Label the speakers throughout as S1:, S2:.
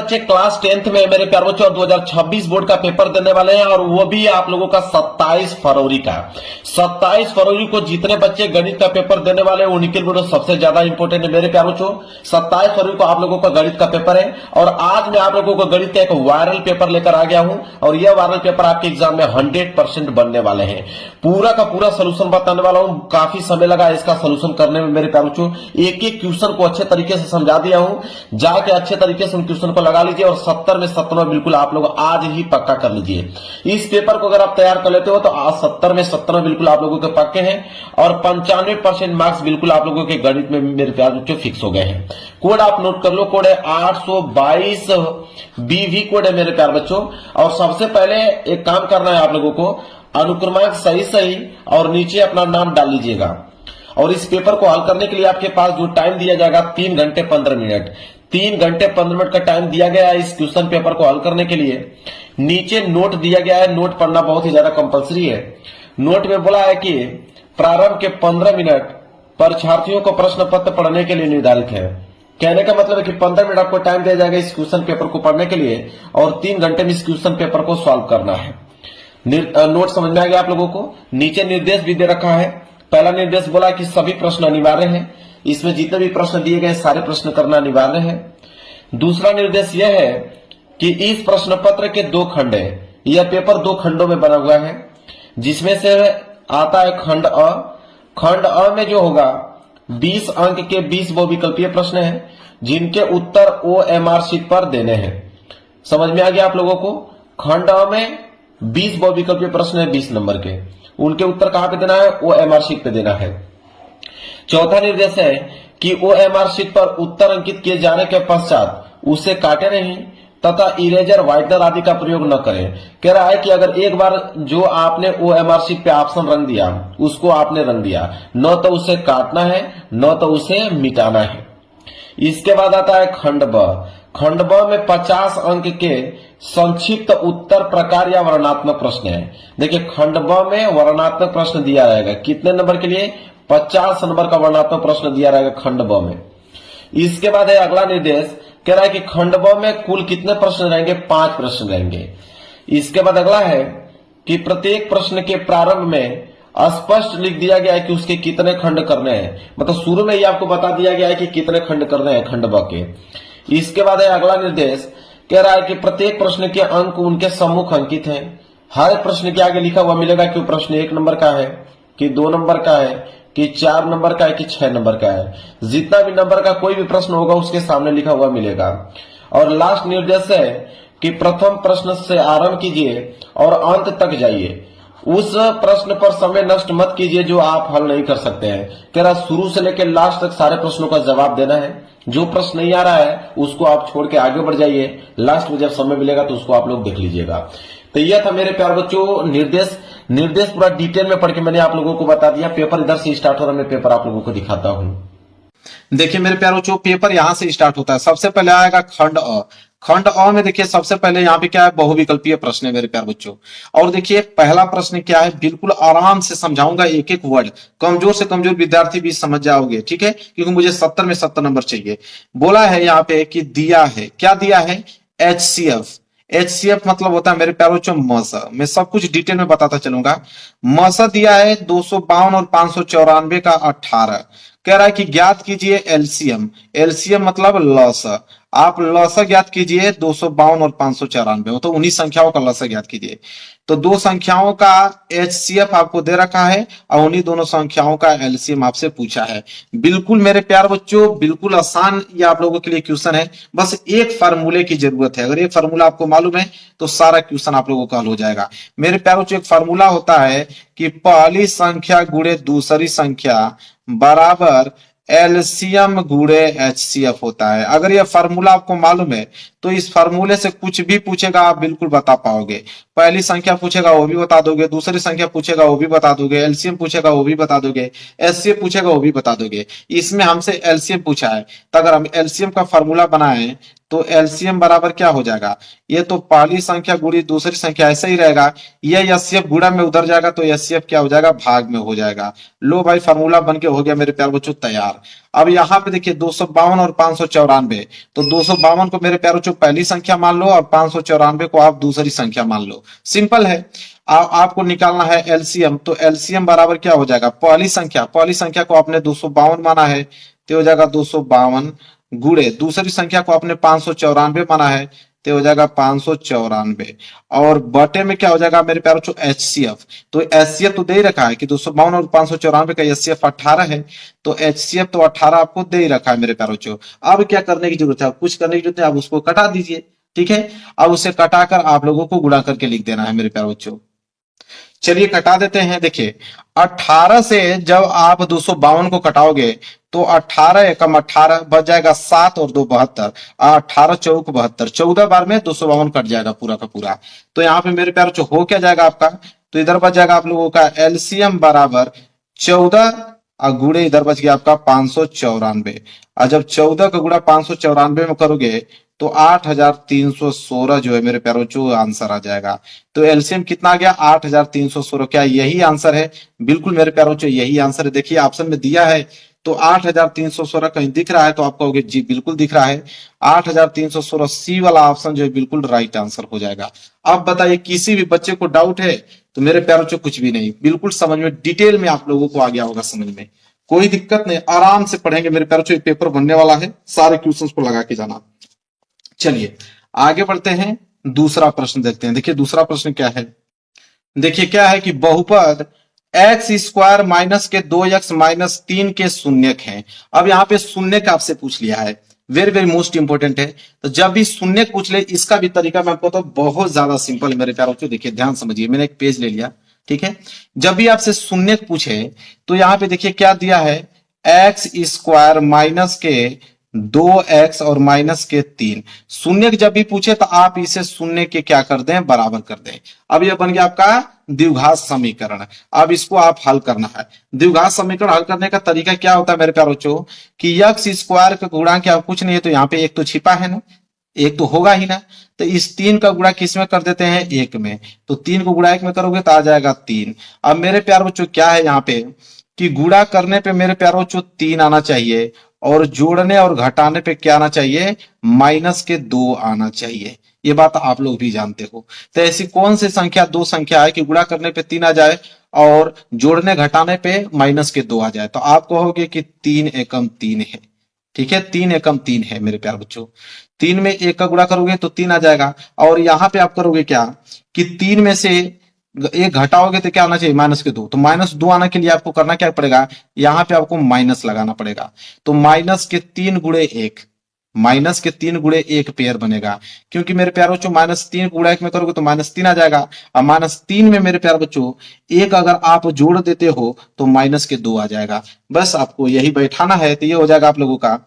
S1: बच्चे class 10th में मेरे प्यारे बच्चों 2026 बोर्ड का पेपर देने वाले हैं और वो भी आप लोगों का 27 फरवरी का। 27 फरवरी को जितने बच्चे गणित का पेपर देने वाले हैं उनके लिए सबसे ज्यादा इंपॉर्टेंट है मेरे प्यारे बच्चों। 27 फरवरी को आप लोगों का गणित का पेपर है और आज मैं आप लोगों को गणित का एक वायरल पेपर लेकर आ गया हूं और यह वायरल पेपर आपके एग्जाम में 100% बनने वाले हैं। पूरा का पूरा सोल्यूशन बताने वाला हूं। काफी समय लगा इसका सोल्यूशन करने में मेरे प्यारे बच्चों। एक एक क्वेश्चन को अच्छे तरीके से समझा दिया हूं। जाके अच्छे तरीके से उन क्वेश्चन को लगा लीजिए और 70 में 70 बिल्कुल आप लोग आज ही पक्का कर लीजिए। इस पेपर को अगर आप तैयार कर लेते हो तो आज 70 में 70 बिल्कुल आप लोगों के पक्के हैं और 95% मार्क्स बिल्कुल आप लोगों के गणित में मेरे प्यारे बच्चों फिक्स हो गए हैं। कोड आप नोट कर लो, कोड है 822 BV कोड है मेरे प्यारे बच्चों। और सबसे पहले एक काम करना है आप लोगों को, अनुक्रमांक सही सही और नीचे अपना नाम डाल लीजिएगा। और इस पेपर को हल करने के लिए आपके पास जो टाइम दिया जाएगा 3 घंटे 15 मिनट, 3 घंटे 15 मिनट का टाइम दिया गया है इस क्वेश्चन पेपर को हल करने के लिए। नीचे नोट दिया गया है, नोट पढ़ना बहुत ही ज्यादा कंपलसरी है। नोट में बोला है कि प्रारंभ के 15 मिनट परीक्षार्थियों को प्रश्न पत्र पढ़ने के लिए निर्धारित है। कहने का मतलब है कि 15 मिनट आपको टाइम दिया जाएगा इस क्वेश्चन पेपर को पढ़ने के लिए और 3 घंटे में इस क्वेश्चन पेपर को सॉल्व करना है। नोट समझ में आ गया आप लोगों को। नीचे निर्देश भी दे रखा है। पहला निर्देश बोला कि सभी प्रश्न अनिवार्य हैं, इसमें जितने भी प्रश्न दिए गए सारे प्रश्न करना अनिवार्य है। दूसरा निर्देश यह है कि इस प्रश्न पत्र के 2 खंड है। यह पेपर 2 खंडों में बना हुआ है जिसमें से आता है खंड अ। खंड अ में जो होगा 20 अंक के 20 बहुविकल्पीय प्रश्न हैं जिनके उत्तर OMR शीट पर देने हैं। समझ में आ गया आप लोगों को। खंड अ में 20 बहुविकल्पीय प्रश्न है 20 नंबर के, उनके उत्तर कहां पे देना है? OMR शीट पे देना है। चौथा निर्देश है कि OMR शीट पर उत्तर अंकित किए जाने के पश्चात उसे काटे नहीं तथा इरेजर व्हाइटनर आदि का प्रयोग न करें। कह रहा है कि अगर एक बार जो आपने OMR शीट पे ऑप्शन रंग दिया उसको आपने रंग दिया, न तो उसे काटना है न तो उसे मिटाना है। इसके बाद आता है खंड ब। खंड ब में 50 अंक के संक्षिप्त उत्तर प्रकार या वर्णनात्मक प्रश्न है। देखिए खंड ब में वर्णनात्मक प्रश्न दिया रहेगा कितने नंबर के लिए? 50 नंबर का वर्णनात्मक प्रश्न दिया रहेगा खंड ब में। इसके बाद है अगला निर्देश, कह रहा है कि खंड ब में कुल कितने प्रश्न रहेंगे? 5 प्रश्न रहेंगे। इसके बाद अगला है कि प्रत्येक प्रश्न के प्रारंभ में स्पष्ट लिख दिया गया है कि उसके कितने खंड करने हैं। मतलब शुरू में ही आपको बता दिया गया है कि कितने खंड करने हैं खंड ब के। इसके बाद है अगला निर्देश, कह रहा है कि प्रत्येक प्रश्न के अंक उनके सम्मुख अंकित हैं। हर प्रश्न के आगे लिखा हुआ मिलेगा कि प्रश्न 1 नंबर का है कि 2 नंबर का है कि 4 नंबर का है कि 6 नंबर का है। जितना भी नंबर का कोई भी प्रश्न होगा उसके सामने लिखा हुआ मिलेगा। और लास्ट निर्देश है कि प्रथम प्रश्न से आरंभ कीजिए और अंत तक जाइए। उस प्रश्न पर समय नष्ट मत कीजिए जो आप हल नहीं कर सकते हैं। कह रहा शुरू से लेकर लास्ट तक सारे प्रश्नों का जवाब देना है। जो प्रश्न नहीं आ रहा है उसको आप छोड़ के आगे बढ़ जाइए। लास्ट में जब समय मिलेगा तो उसको आप लोग देख लीजिएगा। तो यह था मेरे प्यारे बच्चों निर्देश पूरा डिटेल में पढ़ के मैंने आप लोगों को बता दिया। पेपर इधर से स्टार्ट हो रहा है, मैं पेपर आप लोगों को दिखाता हूं। देखिए मेरे प्यारे बच्चों पेपर यहां से स्टार्ट होता है। सबसे पहले आएगा खंड अ। खंड अ में देखिए सबसे पहले यहाँ पे क्या है? बहुविकल्पीय प्रश्न है मेरे प्यारे बच्चों। और देखिए पहला प्रश्न क्या है, बिल्कुल आराम से समझाऊंगा एक एक वर्ड, कमजोर से कमजोर विद्यार्थी भी समझ जाओगे, ठीक है, क्योंकि मुझे 70 में 70 नंबर चाहिए। बोला है यहाँ पे कि दिया है, क्या दिया है? HCF। HCF मतलब होता है मेरे प्यारे बच्चों मसा। मैं सब कुछ डिटेल में बताता चलूंगा। मसा दिया है 252 और 594 का 18। कह रहा है कि ज्ञात कीजिए एलसीएम। एलसीएम मतलब लसा। आप लसा ज्ञात कीजिए 252 और 594, तो उन्हीं संख्याओं का लसा ज्ञात कीजिए। तो 2 संख्याओं का HCF आपको दे रखा है और उन्हीं दोनों संख्याओं का एलसीएम आपसे पूछा है। बिल्कुल मेरे प्यारे बच्चों बिल्कुल आसान ये आप लोगों के लिए क्वेश्चन है। बस एक फार्मूले की जरूरत है। अगर एक फार्मूला आपको मालूम है तो सारा क्वेश्चन आप लोगों का हल हो जाएगा। मेरे प्यारे बच्चों एक फार्मूला होता है कि पहली संख्या गुणे दूसरी संख्या बराबर एलसीएम गुणे HCF होता है। अगर यह फार्मूला आपको मालूम है तो इस फार्मूले से कुछ भी पूछेगा आप बिल्कुल बता पाओगे। पहली संख्या पूछेगा वो भी बता दोगे, दूसरी संख्या पूछेगा वो भी बता दोगे, एलसीएम पूछेगा वो भी बता दोगे, HCF पूछेगा वो भी बता दोगे। इसमें हमसे एलसीएम पूछा है तो अगर हम एलसीएम का फार्मूला बनाएं
S2: तो एलसीएम बराबर क्या हो जाएगा, ये तो पहली संख्या गुणी दूसरी संख्या ऐसा ही रहेगा, ये एचसीएफ गुणा में उधर जाएगा तो एचसीएफ क्या हो जाएगा, भाग में हो जाएगा। लो भाई फार्मूला बन के हो गया मेरे प्यार बच्चों तैयार। अब यहाँ पे देखिए 252 और 594, तो 252 को मेरे प्यार बच्चों पहली संख्या मान लो और 594 को आप दूसरी संख्या मान लो, सिंपल है। आपको निकालना है एलसीएम, तो एलसीएम बराबर क्या हो जाएगा, पहली संख्या को आपने 252 माना है तो हो जाएगा 252 गुणे दूसरी संख्या को आपने 594 माना है तो हो जाएगा 594 और बटे में क्या हो जाएगा मेरे प्यारों बच्चों एचसीएफ। तो एचसीएफ तो दे ही रखा है कि 252 और 594 का एचसीएफ 18 है, तो एचसीएफ तो 18 आपको दे ही रखा है मेरे प्यारों बच्चों। अब क्या करने की जरूरत है, कुछ करने की जरूरत है, आप उसको कटा दीजिए, ठीक है। अब उसे कटाकर आप लोगों को गुणा करके लिख देना है मेरे प्यारों बच्चों। चलिए कटा देते हैं। देखिए 18 से जब आप 252 को कटाओगे तो 18 एकम 18 बच जाएगा 7 और 2 72, 18 चौक 72, 14 बार में 252 कट जाएगा पूरा का पूरा। तो यहाँ पे मेरे प्यार हो क्या जाएगा आपका, तो इधर बच जाएगा आप लोगों का एलसीएम बराबर 14 और गुणे इधर बच गया आपका 594। और जब 14 का गुणा 594 में करोगे तो 8316 जो है मेरे प्यारों जो आंसर आ जाएगा। तो एलसीएम कितना आ गया 8316, क्या यही आंसर है, बिल्कुल मेरे प्यारों जो यही आंसर है। देखिए ऑप्शन में दिया है तो 8316 कहीं दिख रहा है तो आप कहोगे जी बिल्कुल दिख रहा है, 8316 सी वाला ऑप्शन जो है बिल्कुल राइट आंसर हो जाएगा। अब बताइए किसी भी बच्चे को डाउट है तो मेरे प्यारों जो कुछ भी नहीं, बिल्कुल समझ में डिटेल में आप लोगों को आ गया होगा समझ में, कोई दिक्कत नहीं, आराम से पढ़ेंगे मेरे प्यारों जो पेपर बनने वाला है, सारे क्वेश्चंस को लगा के जाना। चलिए आगे बढ़ते हैं, दूसरा प्रश्न देखते हैं। देखिए दूसरा प्रश्न क्या है, देखिए क्या है कि बहुपद एक्स स्क्वायर माइनस के 2x माइनस 3 के शून्यक हैं। अब यहाँ पे शून्यक आपसे पूछ लिया है, वेरी वेरी मोस्ट इंपोर्टेंट है। तो जब भी शून्यक पूछ ले इसका भी तरीका मैं आपको तो बहुत ज्यादा सिंपल है मेरे प्यारों को। देखिए ध्यान समझिए, मैंने एक पेज ले लिया, ठीक है। जब भी आपसे शून्यक पूछे तो यहाँ पे देखिए क्या दिया है, एक्स स्क्वायर माइनस के 2x और माइनस के 3। शून्य जब भी पूछे तो आप इसे शून्य के क्या कर दें, बराबर कर दें। अब यह बन गया आपका द्विघात समीकरण। अब इसको आप हल करना है। द्विघात समीकरण हल करने का तरीका क्या होता है मेरे प्यारे बच्चों कि एक्स स्क्वायर का गुणा क्या कुछ नहीं है, तो यहाँ पे एक तो छिपा है ना, एक तो होगा ही ना, तो इस 3 का गुणा किस में कर देते हैं, 1 में। तो 3 को गुणा 1 में करोगे तो आ जाएगा 3। अब मेरे प्यारे बच्चों क्या है यहाँ पे कि गुणा करने पे मेरे प्यारे बच्चों 3 आना चाहिए और जोड़ने और घटाने पे क्या आना चाहिए, माइनस के 2 आना चाहिए। ये बात आप लोग भी जानते हो। तो ऐसी कौन सी संख्या, दो संख्या है कि गुणा करने पे 3 आ जाए और जोड़ने घटाने पे माइनस के 2 आ जाए। तो आप कहोगे कि 3 एकम 3 है, ठीक है, 3 एकम 3 है मेरे प्यारे बच्चों। 3 में 1 का गुणा करोगे तो 3 आ जाएगा। और यहां पे आप करोगे क्या कि 3 में से 1 घटाओगे तो क्या आना चाहिए, माइनस के 2। तो माइनस 2 आने के लिए आपको करना क्या पड़ेगा, यहां पे आपको माइनस लगाना पड़ेगा। तो माइनस के 3 गुणे 1, माइनस के 3 गुणे 1 पेयर बनेगा। क्योंकि मेरे प्यारे बच्चों माइनस 3 गुणा 1 में करोगे तो माइनस 3 आ जाएगा। और माइनस 3 में मेरे प्यारे बच्चों 1 अगर आप जोड़ देते हो तो माइनस के 2 आ जाएगा। बस आपको यही बैठाना है। तो ये हो जाएगा आप लोगों का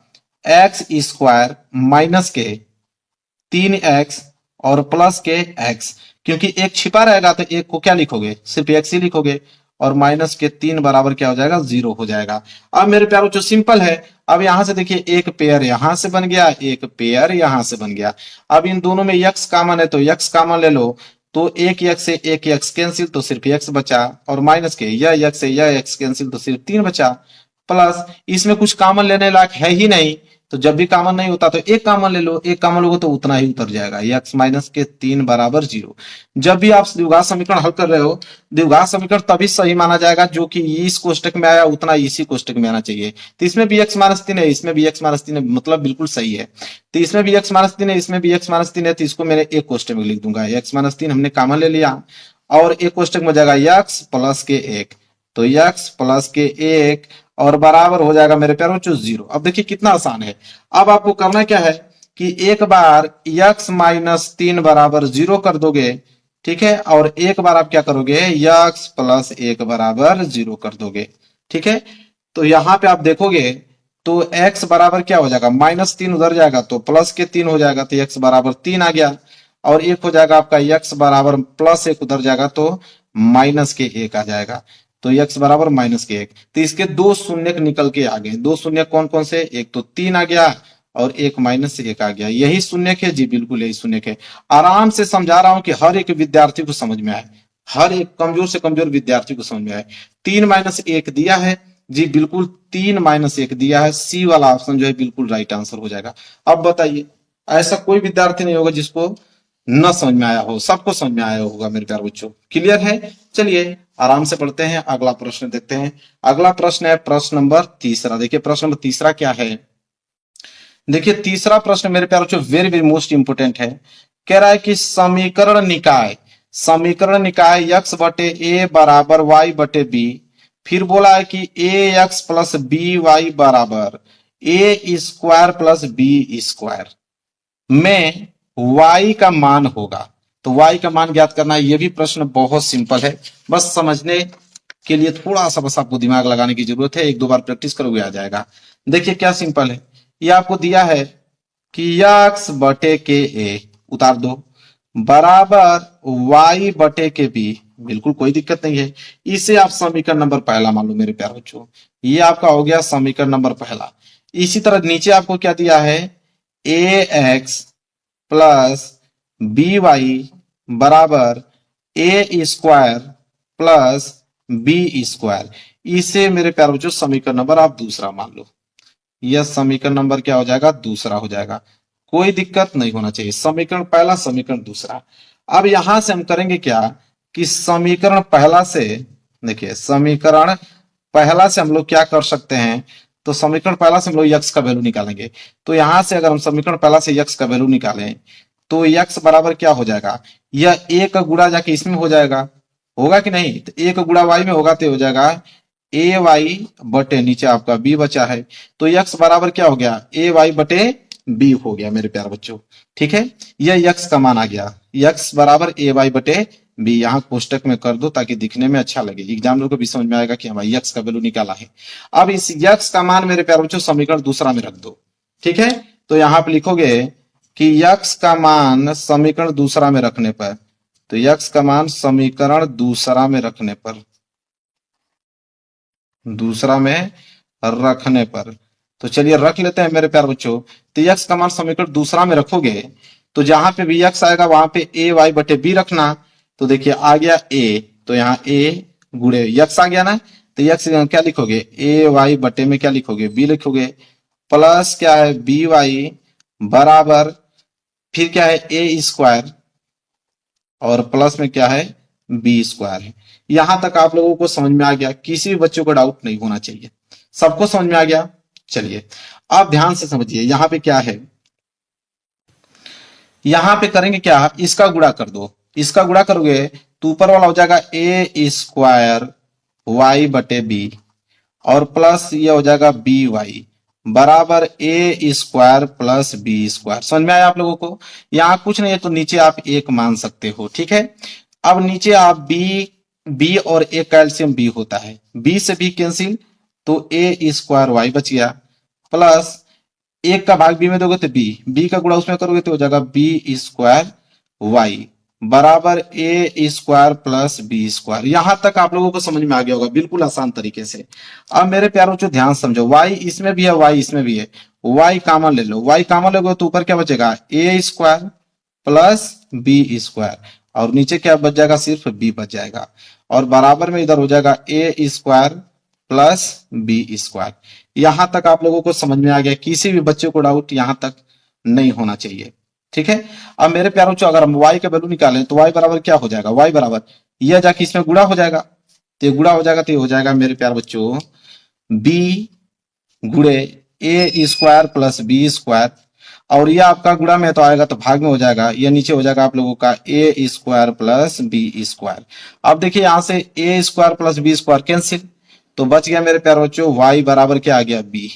S2: एक्स स्क्वायर माइनस के 3x और प्लस के x, क्योंकि एक छिपा रहेगा तो एक को क्या लिखोगे, सिर्फ x ही लिखोगे। और माइनस के 3 बराबर क्या हो जाएगा, 0 हो जाएगा। अब मेरे प्यारों जो सिंपल है, अब यहां से देखिए एक पेयर यहां से बन गया, एक पेयर यहां से बन गया। अब इन दोनों में x कॉमन है तो x कॉमन ले लो, तो एक x से एक x कैंसिल तो सिर्फ x बचा, और माइनस के यह x से यह x कैंसिल तो सिर्फ 3 बचा। प्लस इसमें कुछ कॉमन लेने लायक है ही नहीं, तो जब भी कॉमन नहीं होता तो एक कॉमन ले लो, एक कॉमन लोगे तो उतना ही उतर जाएगा, x माइनस के 3 बराबर 0। जब भी आप द्विघात समीकरण हल कर रहे हो, द्विघात समीकरण तभी सही माना जाएगा जो कि इस कोष्टक में आया उतना इसी कोष्टक में आना चाहिए। तो इसमें भी x माइनस 3 है, इसमें भी x माइनस 3 है, मतलब बिल्कुल सही है। तो इसमें भी x माइनस 3 है, इसमें भी x माइनस 3 है, तो इसको मैंने एक कोष्टक में लिख दूंगा। x माइनस 3 हमने कॉमन ले लिया और एक कोष्टक में जाएगा x प्लस के 1, तो x प्लस के 1 और बराबर हो जाएगा मेरे प्यारों 0। अब देखिए कितना आसान है। अब आपको करना क्या है कि एक बार x माइनस 3 बराबर 0 कर दोगे, ठीक है, और एक बार आप क्या करोगे, x प्लस 1 बराबर 0 कर दोगे, ठीक है। तो यहां पे आप देखोगे तो x बराबर क्या हो जाएगा, माइनस 3 उधर जाएगा तो प्लस के 3 हो जाएगा, तो x बराबर 3 आ गया। और एक हो जाएगा आपका x बराबर प्लस 1 उधर जाएगा तो माइनस के 1 आ जाएगा, तो x बराबर माइनस के 1। तो इसके 2 शून्य निकल के आ गए। 2 शून्य कौन कौन से, एक तो 3 आ गया और 1 - 1 आ गया। यही शून्य है जी, बिल्कुल यही शून्य है। आराम से समझा रहा हूं कि हर एक विद्यार्थी को समझ में आए, हर एक कमजोर से कमजोर विद्यार्थी को समझ में आए। 3 - 1 दिया है जी, बिल्कुल 3 - 1 दिया है। सी वाला ऑप्शन जो है बिल्कुल राइट आंसर हो जाएगा। अब बताइए, ऐसा कोई विद्यार्थी नहीं होगा जिसको न समझ में आया हो, सबको समझ में आया होगा मेरे प्यारे बच्चों। क्लियर है? चलिए आराम से पढ़ते हैं, अगला प्रश्न देखते हैं। अगला प्रश्न है प्रश्न नंबर 3। देखिए प्रश्न नंबर 3 क्या है। देखिए तीसरा प्रश्न मेरे प्यारे बच्चों वेरी वेरी मोस्ट इंपोर्टेंट है। कह रहा है कि समीकरण निकाय x बटे ए बराबर y बटे बी, फिर बोला है कि ए एक्स प्लस बी वाई बराबर ए स्क्वायर प्लस बी स्क्वायर में y का मान होगा। तो y का मान ज्ञात करना है। यह भी प्रश्न बहुत सिंपल है, बस समझने के लिए थोड़ा सा बस आपको दिमाग लगाने की जरूरत है। 1-2 बार प्रैक्टिस करोगे आ जाएगा। देखिए क्या सिंपल है, ये आपको दिया है कि x बटे के ए उतार दो बराबर y बटे के बी, बिल्कुल कोई दिक्कत नहीं है। इसे आप समीकरण नंबर पहला मान लो मेरे प्यारे बच्चों, ये आपका हो गया समीकरण नंबर पहला। इसी तरह नीचे आपको क्या दिया है, ए एक्स प्लस बी वाई बराबर ए स्क्वायर प्लस बी स्क्वायर। इसे मेरे प्यारे बच्चों समीकरण नंबर आप दूसरा मान लो। यह समीकरण नंबर क्या हो जाएगा, दूसरा हो जाएगा। कोई दिक्कत नहीं होना चाहिए। समीकरण पहला, समीकरण दूसरा। अब यहां से हम करेंगे क्या कि समीकरण पहला से, देखिए समीकरण पहला से हम लोग क्या कर सकते हैं, तो समीकरण पहला से हम लोग यक्स का वैल्यू निकालेंगे। तो यहां से अगर हम समीकरण पहला से यक्स का वैल्यू निकालें तो यक्स बराबर क्या हो जाएगा, यह ए का गुणा जाके इसमें हो जाएगा, होगा कि नहीं। तो ए का गुणा वाई में होगा तो हो जाएगा ए वाई बटे नीचे आपका बी बचा है। तो यक्स बराबर क्या हो गया, ए वाई बटे बी हो गया मेरे प्यारे बच्चों। ठीक है, यह यक्स का मान आ गया। यक्स बराबर ए वाई बटे बी, यहाँ कोष्टक में कर दो ताकि दिखने में अच्छा लगे, एग्जामिनर को भी समझ में आएगा कि हमारे यक्स का वैल्यू निकाला है। अब इस यक्स का मान मेरे प्यारे बच्चों समीकरण दूसरा में रख दो। ठीक है, तो यहाँ पे लिखोगे कि यक्स का मान समीकरण दूसरा में रखने पर, तो यक्स का मान समीकरण दूसरा में रखने पर, दूसरा में रखने पर, तो चलिए रख लेते हैं मेरे प्यारे बच्चों। तो यक्स का मान समीकरण दूसरा में रखोगे तो जहां पे भी यक्स आएगा वहां पे ए वाई बटे बी रखना। तो देखिए आ गया ए, तो यहाँ ए गुणे यक्स आ गया ना, तो यक्स क्या लिखोगे, ए वाई बटे में क्या लिखोगे, बी लिखोगे, प्लस क्या है बी वाई बराबर फिर क्या है ए स्क्वायर और प्लस में क्या है बी स्क्वायर है। यहां तक आप लोगों को समझ में आ गया, किसी भी बच्चों को डाउट नहीं होना चाहिए, सबको समझ में आ गया। चलिए आप ध्यान से समझिए, यहां पे क्या है, यहां पे करेंगे क्या, इसका गुणा कर दो। इसका गुणा करोगे तो ऊपर वाला हो जाएगा ए स्क्वायर वाई बटे बी और प्लस ये हो जाएगा बी वाई बराबर ए स्क्वायर प्लस बी स्क्वायर। समझ में आया आप लोगों को। यहाँ कुछ नहीं है तो नीचे आप एक मान सकते हो। ठीक है, अब नीचे आप बी और ए कैल्शियम बी होता है, बी से बी कैंसिल, तो ए स्क्वायर वाई बच गया प्लस एक का भाग बी में दोगे तो बी का गुणा उसमें करोगे तो हो जाएगा बी स्क्वायर वाई बराबर ए स्क्वायर प्लस बी स्क्वायर। यहां तक आप लोगों को समझ में आ गया होगा बिल्कुल आसान तरीके से। अब मेरे प्यारों को ध्यान समझो, वाई इसमें भी है वाई इसमें भी है, वाई कॉमन ले लो, वाई कॉमन लोगे तो ऊपर क्या बचेगा ए स्क्वायर प्लस बी स्क्वायर और नीचे क्या बच जाएगा, सिर्फ बी बच जाएगा और बराबर में इधर हो जाएगा ए स्क्वायर प्लस बी स्क्वायर। यहां तक आप लोगों को समझ में आ गया, किसी भी बच्चे को डाउट यहां तक नहीं होना चाहिए। ठीक है, अब मेरे प्यारों को अगर हम y का वैल्यू निकालें तो y बराबर क्या हो जाएगा, y बराबर यह जाके इसमें गुणा हो जाएगा, तो ये गुणा हो जाएगा तो ये हो जाएगा मेरे प्यारे बच्चों b गुणे ए स्क्वायर प्लस बी स्क्वायर और यह आपका गुणा में तो आएगा तो भाग में हो जाएगा, यह नीचे हो जाएगा आप लोगों का A square plus B square. अब देखिए यहां से A square plus B square cancel, तो बच गया मेरे प्यारे बच्चों y बराबर क्या आ गया b,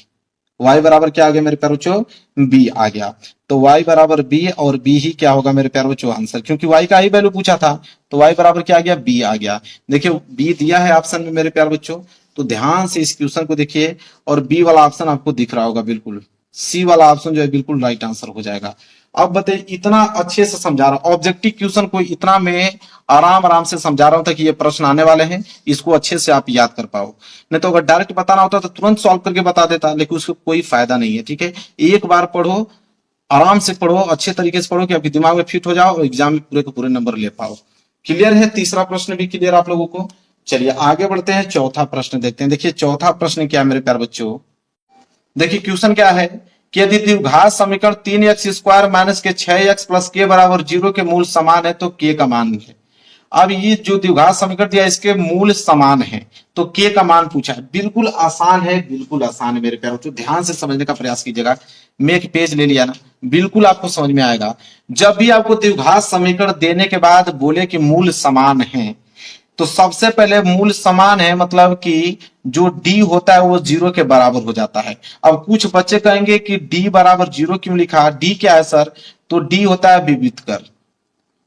S2: y बराबर क्या आ गया मेरे प्यारे बच्चों b आ गया। तो y बराबर b और b ही क्या होगा मेरे प्यारे बच्चों आंसर, क्योंकि y का ही वैल्यू पूछा था तो y बराबर क्या आ गया b आ गया। देखिए b दिया है ऑप्शन में मेरे प्यारे बच्चों, तो ध्यान से इस क्वेश्चन को देखिए और b वाला ऑप्शन आपको दिख रहा होगा बिल्कुल, सी वाला ऑप्शन जो है बिल्कुल राइट आंसर हो जाएगा। अब बताइए, इतना अच्छे से समझा रहा हूं, ऑब्जेक्टिव क्वेश्चन को इतना मैं आराम आराम से समझा रहा हूं ताकि ये प्रश्न आने वाले हैं, इसको अच्छे से आप याद कर पाओ। नहीं तो अगर डायरेक्ट बताना होता तो तुरंत सॉल्व करके बता देता, लेकिन उसको कोई फायदा नहीं है। ठीक है, एक बार पढ़ो, आराम से पढ़ो, अच्छे तरीके से पढ़ो कि आपके दिमाग में फिट हो जाओ और एग्जाम में पूरे के पूरे नंबर ले पाओ। क्लियर है? तीसरा प्रश्न भी क्लियर आप लोगों को। चलिए आगे बढ़ते हैं, चौथा प्रश्न देखते हैं। देखिए चौथा प्रश्न क्या है मेरे प्यारे बच्चों। देखिए क्वेश्चन क्या है कि यदि द्विघात समीकरण 3x² माइनस के 6x प्लस के बराबर 0 के मूल समान है तो के का मान है। अब ये जो द्विघात समीकरण दिया इसके मूल समान है तो के का मान पूछा है। बिल्कुल आसान है, बिल्कुल आसान है मेरे प्यारे बच्चों, ध्यान से समझने का प्रयास कीजिएगा। मैं एक पेज ले लिया ना, बिल्कुल आपको समझ में आएगा। जब भी आपको द्विघात समीकरण देने के बाद बोले कि मूल समान है, तो सबसे पहले मूल समान है मतलब कि जो d होता है वो 0 के बराबर हो जाता है। अब कुछ बच्चे कहेंगे कि d बराबर 0 क्यों लिखा, d क्या है सर, तो d होता है विविक्तकर।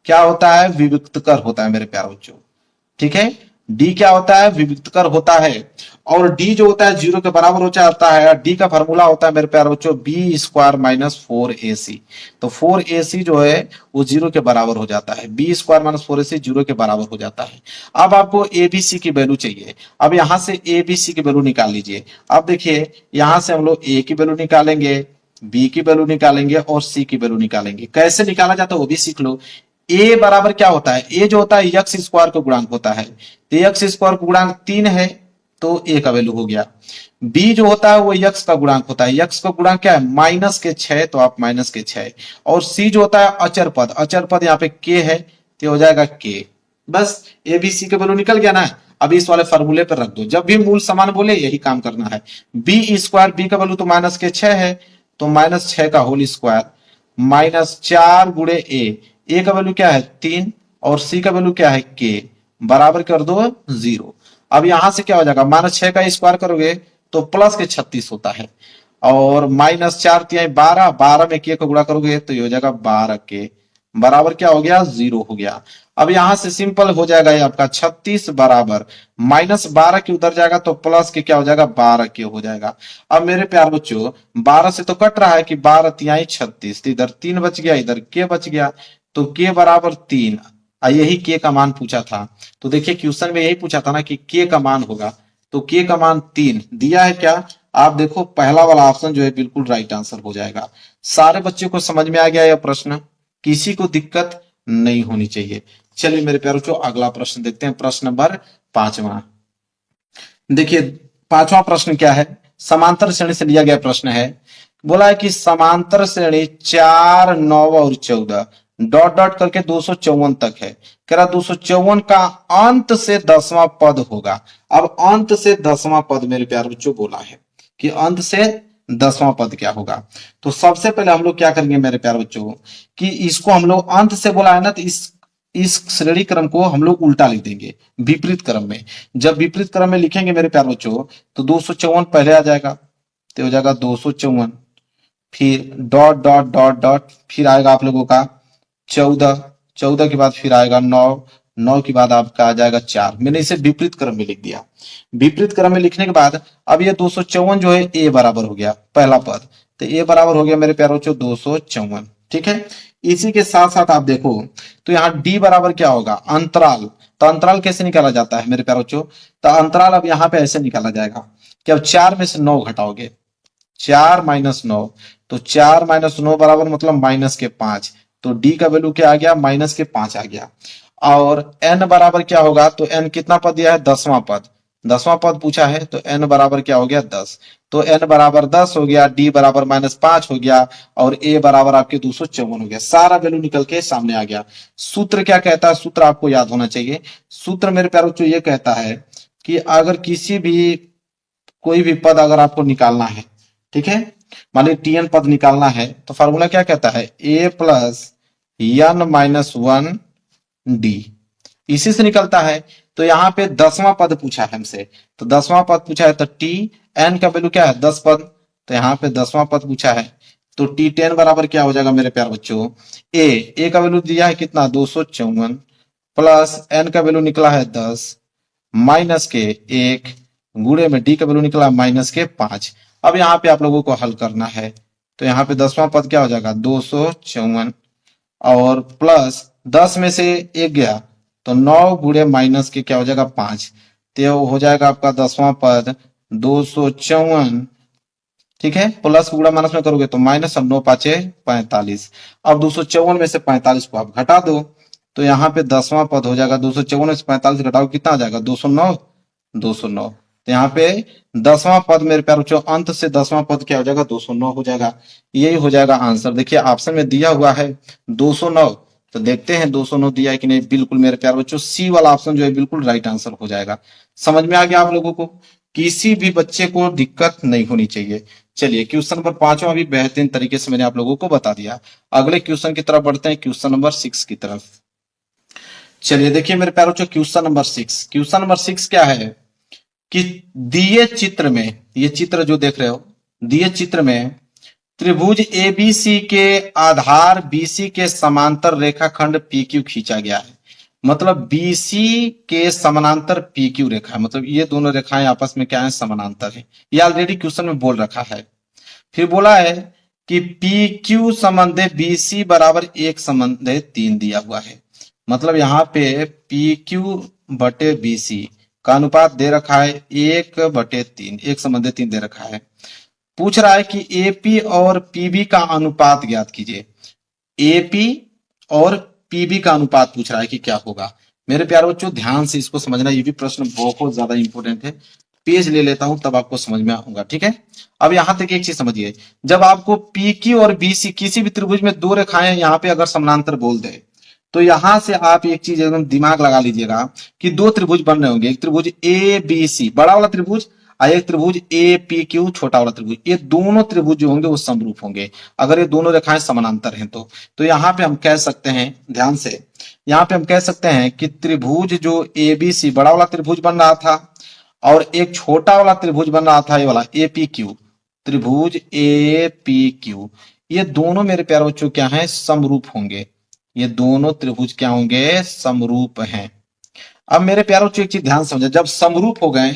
S2: क्या होता है? विविक्तकर होता है मेरे प्यारे बच्चों। ठीक है, d क्या होता है? विविक्तकर होता है। और d जो होता है 0 के बराबर हो जाता है। d का फॉर्मूला होता है मेरे प्यारे बच्चों b² माइनस 4ac। तो 4ac जो है वो 0 के बराबर हो जाता है। b² माइनस 4ac 0 के बराबर हो जाता है। अब आपको abc की वैल्यू चाहिए। अब यहां से abc की वैल्यू निकाल लीजिए। अब देखिए यहां से हम लोग a की वैल्यू निकालेंगे, b की वैल्यू निकालेंगे और c की वैल्यू निकालेंगे। कैसे निकाला जाता है वो भी सीख लो। a बराबर क्या होता है? a जो होता है x² का गुणांक होता है, तो x² का गुणांक 3 है तो a का वैल्यू हो गया। b जो होता है वो x का गुणांक होता है, x का गुणांक क्या है? -6, तो आप -6। और c जो होता है अचर पद, अचर पद यहाँ पे k है तो हो जाएगा k। बस a b c का वैल्यू निकल गया ना। अब इस वाले फॉर्मूले पर रख दो, जब भी मूल समान बोले यही काम करना है। b² b का वैल्यू तो -6 है, तो -6 का होल स्क्वायर -4 गुणे a का वैल्यू क्या है? 3 और c का वैल्यू क्या है? k, बराबर कर दो 0। अब यहां से क्या हो जाएगा? -6 का स्क्वायर करोगे तो प्लस के 36 होता है, और -4 तिहाई 12, 12 में k को गुणा करोगे तो ये हो जाएगा 12k, बराबर क्या हो गया? 0 हो गया। अब यहां से सिंपल हो जाएगा ये आपका 36 बराबर -12 के उधर जाएगा तो प्लस के क्या हो जाएगा? 12k हो जाएगा। अब मेरे प्यार बच्चों 12 से तो कट रहा है कि 12 तिहाई 36, तो इधर 3 बच गया, इधर k बच गया, तो k बराबर 3। यही k का मान पूछा था। तो देखिए क्वेश्चन में यही पूछा था ना कि k का मान होगा, तो k का मान 3 दिया है। क्या आप देखो पहला वाला ऑप्शन जो है बिल्कुल राइट आंसर हो जाएगा। सारे बच्चों को समझ में आ गया यह प्रश्न, किसी को दिक्कत नहीं होनी चाहिए। चलिए मेरे प्यारों को अगला प्रश्न देखते हैं, प्रश्न नंबर 5वां। देखिए 5वां प्रश्न क्या है, समांतर श्रेणी से लिया गया प्रश्न है। बोला है कि समांतर श्रेणी 4, 9 और 14 डॉट डॉट करके 254 तक है। कह रहा 254 का अंत से 10वां पद होगा। अब अंत से 10वां पद मेरे प्यारे बच्चों बोला है कि अंत से 10वां पद क्या होगा। तो सबसे पहले हम लोग क्या करेंगे मेरे प्यारे बच्चों कि इसको हम लोग अंत से बोला है ना, तो इस श्रेणी क्रम को हम लोग उल्टा लिख देंगे, विपरीत क्रम में। जब विपरीत क्रम में लिखेंगे मेरे प्यारे बच्चों तो 254 पहले आ जाएगा, तो हो जाएगा 254, फिर डॉट डॉट डॉट डॉट, फिर आएगा आप लोगों का 14, 14 के बाद फिर आएगा 9, 9 के बाद आपका आ जाएगा 4। मैंने इसे विपरीत क्रम में लिख दिया। विपरीत क्रम में लिखने के बाद अब ये 254 जो है a बराबर हो गया पहला पद, तो a बराबर हो गया मेरे प्यारे बच्चों 254। ठीक है, इसी के साथ साथ आप देखो तो यहाँ d बराबर क्या होगा? अंतराल। तो अंतराल कैसे निकाला जाता है मेरे प्यारे बच्चों? तो अंतराल अब यहाँ पे ऐसे निकाला जाएगा कि अब 4 में से 9 घटाओगे, 4 - 9, तो 4 - 9 बराबर मतलब -5, तो d का वैल्यू क्या आ गया? -5 आ गया। और n बराबर क्या होगा? तो n कितना पद दिया है? 10वां पद, 10वां पद पूछा है, तो n बराबर क्या हो गया? 10, तो n बराबर 10 हो गया, d बराबर -5 हो गया, और a बराबर आपके 254 हो गया। सारा वैल्यू निकल के सामने आ गया। सूत्र क्या कहता है? सूत्र आपको याद होना चाहिए। सूत्र मेरे प्यारे बच्चों ये कहता है कि अगर किसी भी कोई भी पद अगर आपको निकालना है, ठीक है, मान लीजिए tn पद निकालना है, तो फार्मूला क्या कहता है? a प्लस n - 1 d, इसी से निकलता है। तो यहाँ पे 10वां पद पूछा है हमसे, तो 10वां पद पूछा है, तो t n का वैल्यू क्या है? 10 पद, तो यहाँ पे 10वां पद पूछा है, तो t10 बराबर क्या हो जाएगा मेरे प्यारे बच्चों? a का वैल्यू दिया है कितना? 254, प्लस n का वैल्यू निकला है 10, माइनस के 1, गुणे में d का वैल्यू निकला -5। अब यहाँ पे आप लोगों को हल करना है, तो यहाँ पे 10वां पद क्या हो जाएगा 254 और प्लस 10 में से 1 गया तो 9 गुणे माइनस के क्या हो जाएगा 5, तो हो जाएगा आपका 10वां पद 254, ठीक है। प्लस गुणा माइनस में करोगे तो माइनस, अब 9 पाँचे 45। अब 254 में से 45 को आप घटा दो तो यहाँ पे 10वां पद हो जाएगा 254 में से 45 घटाओ कितना आ जाएगा 209, 209। तो यहाँ पे 10वां पद मेरे प्यारे बच्चों अंत से 10वां पद क्या हो जाएगा 209 हो जाएगा। यही हो जाएगा आंसर। देखिए ऑप्शन में दिया हुआ है 209, तो देखते हैं 209 दिया है कि नहीं। बिल्कुल मेरे प्यारे बच्चों सी वाला ऑप्शन जो है बिल्कुल राइट आंसर हो जाएगा। समझ में आ गया आप लोगों को, किसी भी बच्चे को दिक्कत नहीं होनी चाहिए। चलिए क्वेश्चन नंबर 5वां भी बेहतरीन तरीके से मैंने आप लोगों को बता दिया। अगले क्वेश्चन की तरफ बढ़ते हैं, क्वेश्चन नंबर 6 की तरफ। चलिए देखिए मेरे प्यारे बच्चों क्वेश्चन नंबर 6, क्वेश्चन नंबर 6 क्या है कि दिए चित्र में, ये चित्र जो देख रहे हो, दिए चित्र में त्रिभुज एबीसी के आधार बीसी के समांतर रेखाखंड पीक्यू खींचा गया है। मतलब बीसी के समानांतर पीक्यू रेखा है, मतलब ये दोनों रेखाएं आपस में क्या है समानांतर है। ये ऑलरेडी क्वेश्चन में बोल रखा है। फिर बोला है कि पी क्यू संबंधे बीसी बराबर 1 संबंधे 3 दिया हुआ है। मतलब यहाँ पे पी क्यू बटे बीसी का अनुपात दे रखा है 1/3, 1 संबंधे 3 दे रखा है। पूछ रहा है कि एपी और पीबी का अनुपात ज्ञात कीजिए। एपी और पीबी का अनुपात पूछ रहा है कि क्या होगा। मेरे प्यारे बच्चों ध्यान से इसको समझना, ये भी प्रश्न बहुत ज्यादा इंपॉर्टेंट है। पेज ले लेता हूं तब आपको समझ में आऊंगा, ठीक है। अब यहां तक एक चीज समझिए, जब आपको पीक्यू और बीसी किसी भी त्रिभुज में दो रेखाएं यहां पे अगर समानांतर बोल दे तो यहां से आप एक चीज एकदम दिमाग लगा लीजिएगा कि दो त्रिभुज बन रहे होंगे। एक त्रिभुज ए बी सी बड़ा वाला त्रिभुज और एक त्रिभुज ए पी क्यू छोटा वाला त्रिभुज। ये दोनों त्रिभुज जो होंगे वो समरूप होंगे अगर ये दोनों रेखाएं समानांतर हैं तो यहाँ पे हम कह सकते हैं, ध्यान से, यहाँ पे हम कह सकते हैं कि त्रिभुज जो ए बी सी बड़ा वाला त्रिभुज बन रहा था और एक छोटा वाला त्रिभुज बन रहा था ये वाला ए पी क्यू, त्रिभुज ए पी क्यू, ये दोनों मेरे प्यारे बच्चों क्या है समरूप होंगे। ये दोनों त्रिभुज क्या होंगे समरूप हैं। अब मेरे प्यारे बच्चों एक चीज ध्यान समझे, जब समरूप हो गए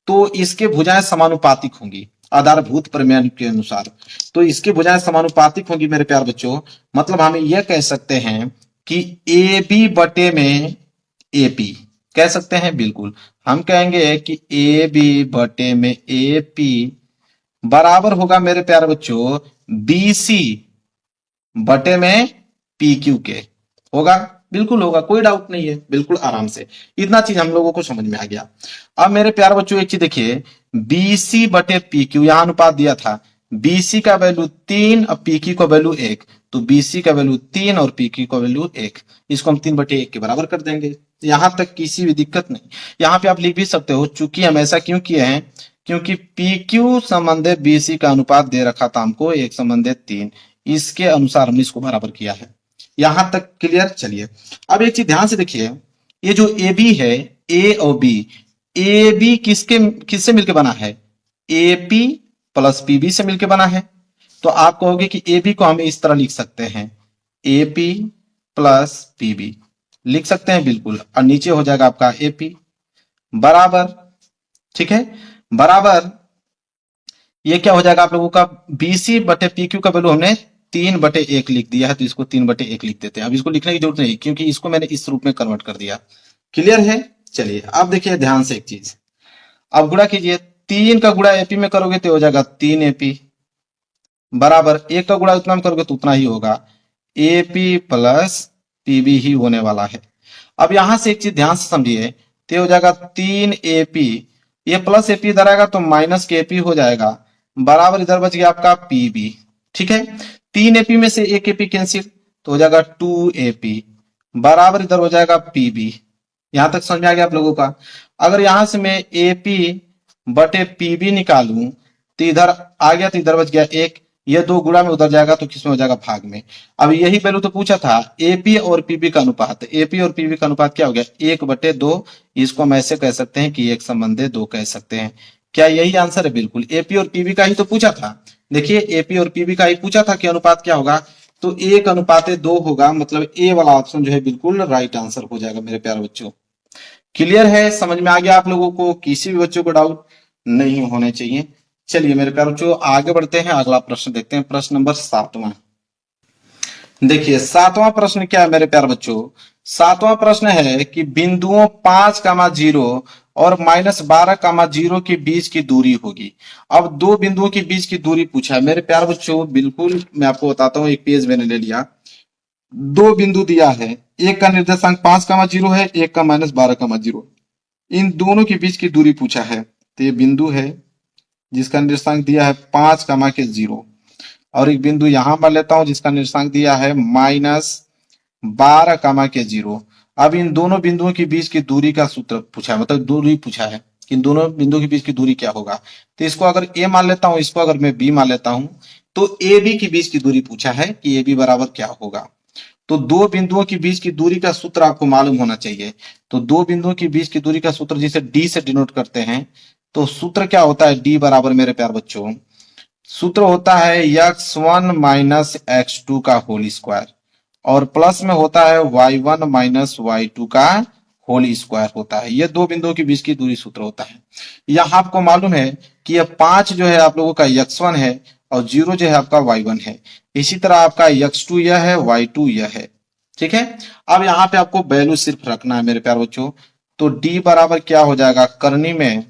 S2: तो इसके भुजाएं समानुपातिक होंगी आधारभूत प्रमेय के अनुसार। तो इसकी भुजाएं समानुपातिक होंगी मेरे प्यारे बच्चों। मतलब हम यह कह सकते हैं कि ए बी बटे में ए पी कह सकते हैं। बिल्कुल हम कहेंगे कि ए बी बटे में ए पी बराबर होगा मेरे प्यारे बच्चों बी सी बटे में पी क्यू के। होगा, बिल्कुल होगा, कोई डाउट नहीं है, बिल्कुल आराम से। इतना चीज हम लोगों को समझ में आ गया। अब मेरे प्यारे बच्चों एक चीज देखिए, बीसी बटे पी क्यू यहां अनुपात दिया था, बीसी का वैल्यू 3 और पी क्यू का वैल्यू 1, तो बीसी का वैल्यू 3 और पी क्यू का वैल्यू 1, इसको हम 3/1 के बराबर कर देंगे। यहां तक किसी भी दिक्कत नहीं। यहाँ पे आप लिख भी सकते हो, चूंकि हम ऐसा क्यों किए हैं, क्योंकि पी क्यू संबंधित बीसी का अनुपात दे रखा था हमको 1 संबंधित 3, इसके अनुसार हमने इसको बराबर किया है। यहां तक क्लियर। चलिए अब एक चीज ध्यान से देखिए, ये जो ए बी है, ए और बी, ए बी किससे मिलकर बना है, A P plus P B से मिलकर बना है। तो आप कहोगे कि ए बी को हम इस तरह लिख सकते हैं, A P plus P B लिख सकते हैं बिल्कुल, और नीचे हो जाएगा आपका ए पी बराबर, ठीक है, बराबर ये क्या हो जाएगा आप लोगों का बीसी बटे पी क्यू का वैल्यू हमने 3/1 लिख दिया है, तो इसको 3/1 लिख देते हैं। अब इसको लिखने की जरूरत नहीं क्योंकि इसको मैंने इस रूप में कन्वर्ट कर दिया। क्लियर है। चलिए अब देखिए ध्यान से एक चीज, अब गुणा कीजिए, 3 का गुणा एपी में करोगे तो हो जाएगा 3 एपी बराबर 1 का गुणा उतना में करोगे तो उतना ही होगा, एपी प्लस पीबी ही होने वाला है। अब यहां से एक चीज ध्यान से समझिए, तो हो जाएगा 3 एपी, ये प्लस एपी इधर आएगा तो माइनस के एपी हो जाएगा, बराबर इधर बच गया आपका पीबी, ठीक है। 3 एपी में से 1 एपी कैंसिल तो हो जाएगा 2 एपी बराबर इधर हो जाएगा पीबी। यहां तक समझ में आ गया आप लोगों का। अगर यहां से मैं एपी बटे पीबी निकालूं तो इधर आ गया, तो इधर बच गया 1, ये 2 गुणा में उधर जाएगा तो किसमें हो जाएगा भाग में। अब यही वैल्यू तो पूछा था एपी और पीबी का अनुपात, एपी और पीबी का अनुपात क्या हो गया 1/2, इसको हम ऐसे कह सकते हैं कि 1 संबंधे 2 कह सकते हैं। क्या यही आंसर है? बिल्कुल, एपी और पीबी का ही तो पूछा था। देखिए एपी और पीबी का ही पूछा था कि अनुपात क्या होगा, तो 1/2 होगा, मतलब ए वाला ऑप्शन जो है बिल्कुल राइट आंसर हो जाएगा मेरे प्यारे बच्चों। क्लियर है, समझ में आ गया आप लोगों को, किसी भी बच्चों को डाउट नहीं होने चाहिए। चलिए मेरे प्यारे बच्चों आगे बढ़ते हैं, अगला प्रश्न देखते हैं, प्रश्न नंबर 7वां। देखिए 7वां प्रश्न क्या है मेरे प्यारे बच्चों, 7वां प्रश्न है कि बिंदुओं 5,0 और -12,0 के बीच की दूरी होगी। अब दो बिंदुओं के बीच की दूरी पूछा है मेरे प्यारे बच्चों। बिल्कुल मैं आपको बताता हूं, एक पेज मैंने ले लिया। दो बिंदु दिया है, एक का निर्देशांक 5,0 है, एक का -12,0। इन दोनों के बीच की दूरी पूछा है। तो ये बिंदु है जिसका निर्देशांक दिया है 5,0 और एक बिंदु यहां मान लेता हूं जिसका निर्देशांक दिया है -12,0। अब इन दोनों बिंदुओं के बीच की दूरी का सूत्र पूछा है, मतलब दूरी पूछा है कि इन दोनों बिंदुओं के बीच की दूरी क्या होगा। तो इसको अगर ए मान लेता हूं, इसको अगर मैं बी मान लेता हूं, तो ए बी के बीच की दूरी पूछा है कि ए बी बराबर क्या होगा। तो दो बिंदुओं के बीच की दूरी का सूत्र आपको मालूम होना चाहिए। तो दो बिंदुओं के बीच की दूरी का सूत्र जिसे डी से डिनोट करते हैं, तो सूत्र क्या होता है, डी बराबर मेरे प्यार बच्चों सूत्र होता है x1 माइनस x2 का होल स्क्वायर और प्लस में होता है y1 माइनस y2 का होल स्क्वायर होता है। ये दो बिंदुओं के बीच की दूरी सूत्र होता है। यहां आपको मालूम है कि यह 5 जो है आप लोगों का x1 है और 0 जो है आपका y1 है। इसी तरह आपका x2 यह है, y2 यह है। ठीक है, अब यहाँ पे आपको वैल्यू सिर्फ रखना है मेरे प्यार बच्चों। तो d बराबर क्या हो जाएगा, करनी में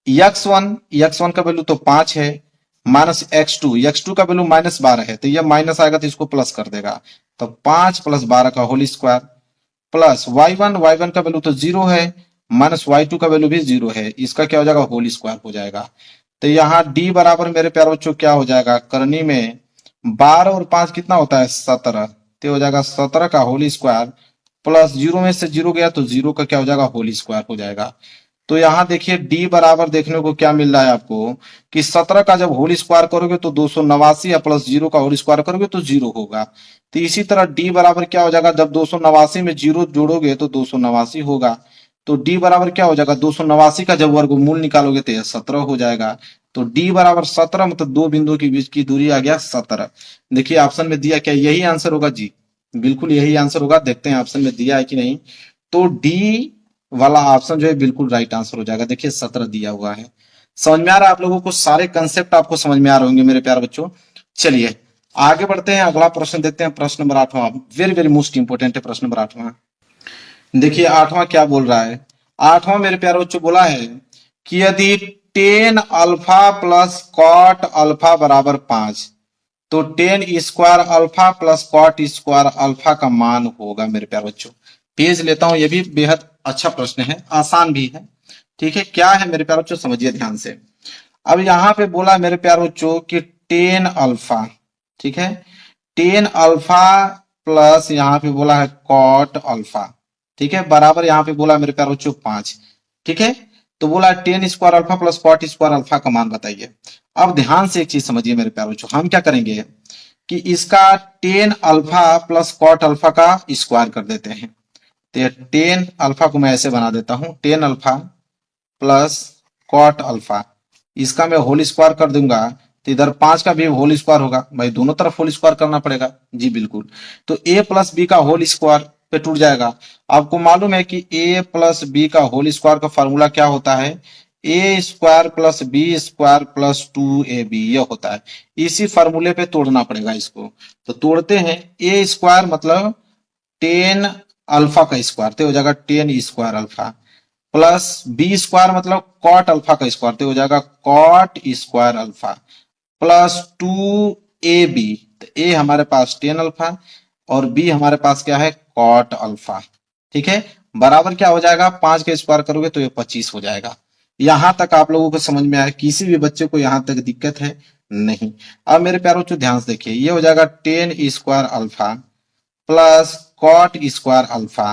S2: x1 का वैल्यू तो 5 है, माइनस x2 का वैल्यू -12 है, तो यह माइनस आएगा तो इसको प्लस कर देगा। तो 5 + 12 का होल स्क्वायर प्लस y1 का वैल्यू तो 0 है, माइनस y2 का वैल्यू भी 0 है, इसका क्या हो जाएगा, होल स्क्वायर हो जाएगा। तो यहाँ d बराबर मेरे प्यारे बच्चों क्या हो जाएगा, करनी में 12 और 5 कितना होता है, 17। तो हो जाएगा 17 का होल स्क्वायर प्लस 0 में से 0 गया तो 0 का क्या हो जाएगा, होल स्क्वायर हो जाएगा। तो यहां देखिए d बराबर देखने को क्या मिल रहा है आपको कि 17 का जब होल स्क्वायर करोगे तो 289 या प्लस 0 का होल स्क्वायर करोगे तो 0 होगा। तो इसी तरह d बराबर क्या हो जाएगा, जब 289 में 0 जोड़ोगे तो 289 होगा। तो d बराबर क्या हो जाएगा, 289 का जब वर्गमूल निकालोगे तो यह 17 हो जाएगा। तो d बराबर 17, मतलब दो बिंदुओं के बीच की दूरी आ गया 17। देखिए ऑप्शन में दिया क्या, यही आंसर होगा जी, बिल्कुल यही आंसर होगा। देखते हैं ऑप्शन में दिया है कि नहीं। तो डी वाला ऑप्शन जो है बिल्कुल राइट आंसर हो जाएगा। देखिए 17 दिया हुआ है। समझ में आ रहा है आप लोगों को, सारे कंसेप्ट आपको समझ में आ रहे होंगे मेरे प्यारे बच्चों। चलिए आगे बढ़ते हैं, अगला प्रश्न देखते हैं, प्रश्न नंबर 8वां। वेरी वेरी मोस्ट इंपोर्टेंट है प्रश्न नंबर 8वां। देखिए 8वां क्या बोल रहा है। 8वां मेरे प्यारे बच्चों बोला है कि यदि tan alpha plus cot alpha बराबर 5, तो tan square alpha plus cot square alpha का मान होगा। मेरे प्यारे बच्चों पेज लेता हूं, यह भी बेहद अच्छा प्रश्न है, आसान भी है। ठीक है, क्या है मेरे प्यारे बच्चों, समझिए ध्यान से। अब यहां पे बोला मेरे प्यारे बच्चों कि टेन अल्फा, ठीक है, टेन अल्फा प्लस यहां पे बोला है कॉट अल्फा, ठीक है, बराबर यहां पे बोला मेरे प्यारे बच्चों 5। ठीक है, तो बोला tan square alpha plus cot square alpha का मान बताइए। अब ध्यान से एक चीज समझिए मेरे प्यारे बच्चों, हम क्या करेंगे कि इसका tan alpha plus cot alpha का स्क्वायर कर देते हैं। तो टेन अल्फा को मैं ऐसे बना देता हूं, tan alpha plus cot alpha, इसका मैं होल स्क्वायर कर दूंगा तो इधर 5 का भी होल स्क्वायर होगा। भाई दोनों तरफ होल स्क्वायर करना पड़ेगा जी, बिल्कुल। तो a प्लस बी का होल स्क्वायर पे टूट जाएगा। आपको मालूम है कि a प्लस बी का होल स्क्वायर का फॉर्मूला क्या होता है, a square plus B square plus 2ab, यह होता है। इसी फॉर्मूले पे तोड़ना पड़ेगा इसको। तो तोड़ते हैं, a स्क्वायर मतलब टेन अल्फा का स्क्वायर, तो हो जाएगा tan square alpha, plus B square मतलब कॉट अल्फा का स्क्वायर, तो हो जाएगा cot square alpha, plus 2ab, तो ए हमारे पास टेन अल्फा और बी हमारे पास क्या है, कॉट अल्फा। ठीक है, बराबर क्या हो जाएगा, 5 का स्क्वायर करोगे तो ये 25 हो जाएगा। यहां तक आप लोगों को समझ में आया, किसी भी बच्चे को यहां तक दिक्कत है नहीं। अब मेरे प्यारों को ध्यान से देखिए, ये हो जाएगा tan square alpha plus cot square alpha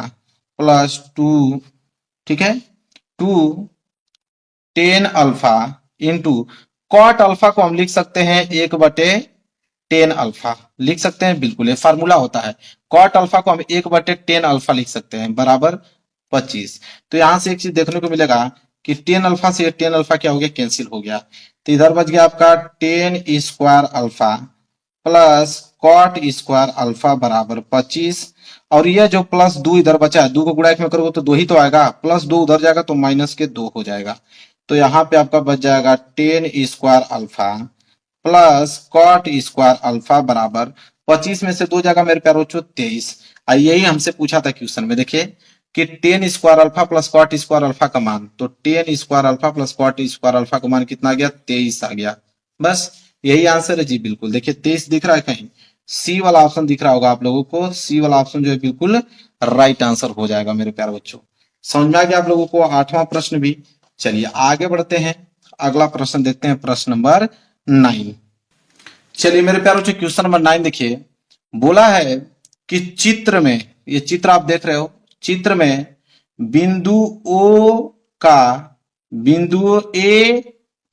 S2: plus 2, ठीक है, 2 tan alpha into cot alpha को हम लिख सकते हैं 1/10 अल्फा, लिख सकते हैं, बिल्कुल ये फार्मूला होता है। कॉट अल्फा को हम 1/10 अल्फा लिख सकते हैं, बराबर 25। तो यहां से एक चीज देखने को मिलेगा कि 10 अल्फा से 10 अल्फा क्या हो गया, कैंसिल हो गया। तो इधर बच गया आपका tan square alpha plus cot square alpha बराबर 25। और यह जो प्लस 2 इधर बचा है, 2 को गुणा में करोगे तो 2 ही तो आएगा, प्लस 2 उधर जाएगा तो -2 हो जाएगा। तो यहाँ पे आपका बच जाएगा tan square alpha plus cot square alpha बराबर 25 में से 2 जाएगा मेरे प्यारे बच्चों 23। यही हमसे पूछा था क्वेश्चन में, देखिए कि tan square alpha plus cot square alpha का मान, तो tan square alpha plus cot square alpha का मान कितना आ गया, 23 आ गया। बस यही आंसर है जी, बिल्कुल। देखिए 23 दिख रहा है कहीं, सी वाला ऑप्शन दिख रहा होगा आप लोगों को, सी वाला ऑप्शन जो है बिल्कुल राइट आंसर हो जाएगा मेरे प्यारे बच्चों। समझ में आ गया आप लोगों को 8वां प्रश्न भी। चलिए आगे बढ़ते हैं, अगला प्रश्न देखते हैं, प्रश्न नंबर 9। चलिए मेरे प्यारे बच्चों क्वेश्चन नंबर 9 देखिए, बोला है कि चित्र में, ये चित्र आप देख रहे हो, चित्र में बिंदु ओ का बिंदु ए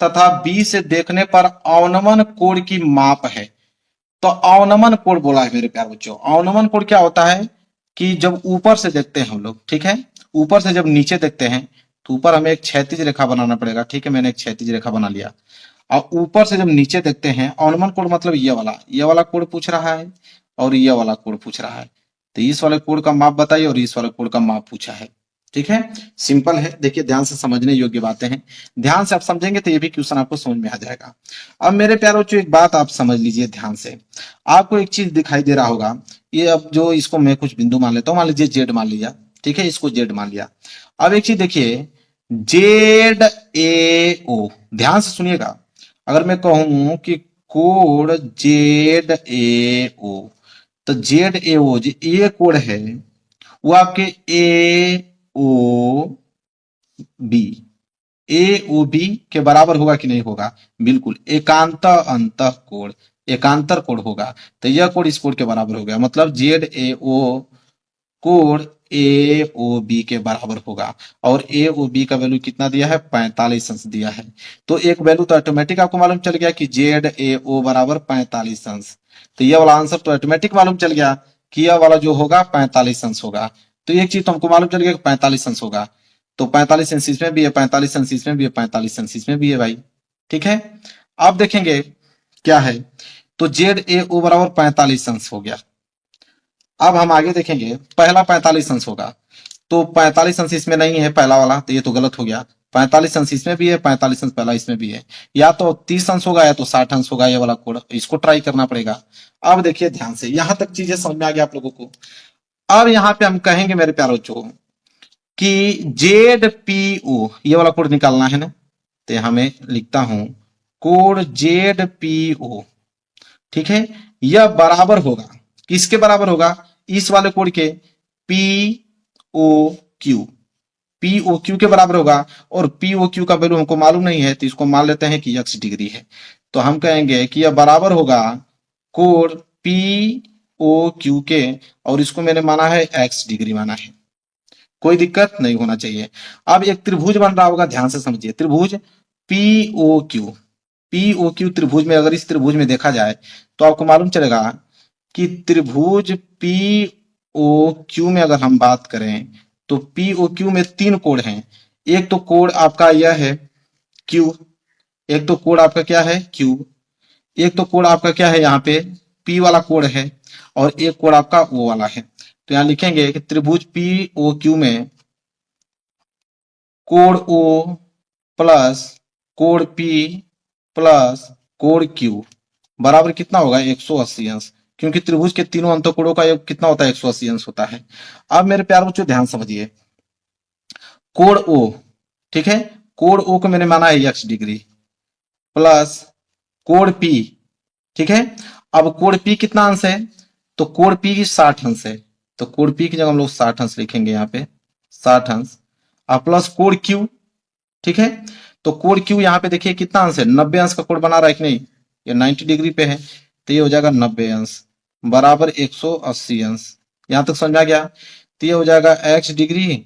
S2: तथा बी से देखने पर अवनमन कोण की माप है। तो अवनमन कोण बोला है मेरे प्यारे बच्चों। अवनमन कोण क्या होता है कि जब ऊपर से देखते हैं हम लोग, ठीक है, ऊपर से जब नीचे देखते हैं तो ऊपर हमें एक क्षैतिज रेखा बनाना पड़ेगा, ठीक है, मैंने एक क्षैतिज रेखा बना लिया। और ऊपर से जब नीचे देखते हैं, अवनमन कोण मतलब ये वाला कोण पूछ रहा है और ये वाला कोण पूछ रहा है। तो इस वाले कोण का माप बताइए और इस वाले कोण का माप पूछा है, ठीक है, सिंपल है। देखिए ध्यान से समझने योग्य बातें हैं, ध्यान से आप समझेंगे तो ये भी क्वेश्चन आपको समझ में आ जाएगा। अब मेरे प्यारे बच्चों एक बात आप समझ लीजिए ध्यान से, आपको एक चीज दिखाई दे रहा होगा, ये अब जो इसको मैं कुछ बिंदु मान लेता हूँ, मान लीजिए जेड मान लिया, ठीक है, इसको जेड मान लिया। अब एक चीज देखिए, जेड ए ओ, ध्यान से सुनिएगा, अगर मैं कहूं कि कोण जेड ए ओ, तो जेड ए ओ जो ए कोण है वो आपके ए ओ बी, ए ओ बी के बराबर होगा कि नहीं होगा, बिल्कुल एकांत अंत कोण, एकांतर कोण होगा। तो यह कोण इस कोण के बराबर हो गया, मतलब जेड ए ओ कोण ए ओ बी के बराबर होगा। और ए ओ बी का वैल्यू कितना दिया है, 45 अंश दिया है। तो एक वैल्यू तो ऑटोमेटिक आपको मालूम चल गया कि जेड ए ओ बराबर 45 अंश। तो यह वाला आंसर तो ऑटोमेटिक मालूम चल गया कि यह वाला जो होगा 45 अंश होगा। तो एक चीज तो हमको मालूम चल गया कि 45 अंश होगा, तो 45 अंश इसमें भी है, 45 अंश इसमें भी है, 45 अंश इसमें भी है भाई, ठीक है। अब देखेंगे क्या है, तो जेड ए ओ बराबर 45 अंश हो गया। अब हम आगे देखेंगे, पहला 45 अंश होगा, तो 45 अंश इसमें नहीं है पहला वाला, तो ये तो गलत हो गया। 45 अंश इसमें भी है, 45 अंश पहला इसमें भी है, या तो 30 अंश होगा या तो 60 अंश होगा, ये वाला कोड इसको ट्राई करना पड़ेगा। अब देखिए ध्यान से, यहां तक चीजें समझ में आ गया आप लोगों को। अब यहाँ पे हम कहेंगे मेरे प्यारे बच्चों कि जेड पी ओ, ये वाला कोड निकालना है ना, तो यहां मैं लिखता हूं कोड जेड पी ओ, ठीक है, यह बराबर होगा, किसके बराबर होगा, इस वाले कोड के P O Q, P O Q के बराबर होगा। और पी ओ क्यू का वैल्यू हमको मालूम नहीं है, तो इसको मान लेते हैं कि x डिग्री है। तो हम कहेंगे कि यह बराबर होगा कोड पी ओ क्यू के, और इसको मैंने माना है x डिग्री माना है, कोई दिक्कत नहीं होना चाहिए। अब एक त्रिभुज बन रहा होगा, ध्यान से समझिए, त्रिभुज P O Q, P O Q त्रिभुज में, अगर इस त्रिभुज में देखा जाए तो आपको मालूम चलेगा कि त्रिभुज पी ओ क्यू में अगर हम बात करें तो पी ओ क्यू में 3 कोण हैं। एक तो कोण आपका यह है क्यू, एक तो कोण आपका क्या है क्यू, एक तो कोण आपका क्या है यहाँ पे पी वाला कोण है, और एक कोण आपका ओ वाला है। तो यहां लिखेंगे कि त्रिभुज पी ओ क्यू में कोण ओ प्लस कोण पी प्लस कोण क्यू बराबर कितना होगा, 180 अंश, क्योंकि त्रिभुज के तीनों अंतःकोणों का योग कितना होता है, 180 अंश होता है। अब मेरे प्यारे बच्चों ध्यान समझिए, कोण ओ, ठीक है, कोण ओ को मैंने माना है x डिग्री प्लस कोण पी, ठीक है। अब कोण पी कितना अंश है, तो कोण पी की 60 अंश है, तो कोण पी की जगह हम लोग 60 अंश लिखेंगे यहाँ पे, 60 अंश, और प्लस कोण क्यू, ठीक है। तो कोण क्यू यहाँ पे देखिए कितना अंश है, 90 अंश का कोण बना रहा है कि नहीं, ये 90 डिग्री पे है, तो ये हो जाएगा 90 अंश बराबर 180 अंश। यहां तक समझ आ गया। तो ये हो जाएगा x डिग्री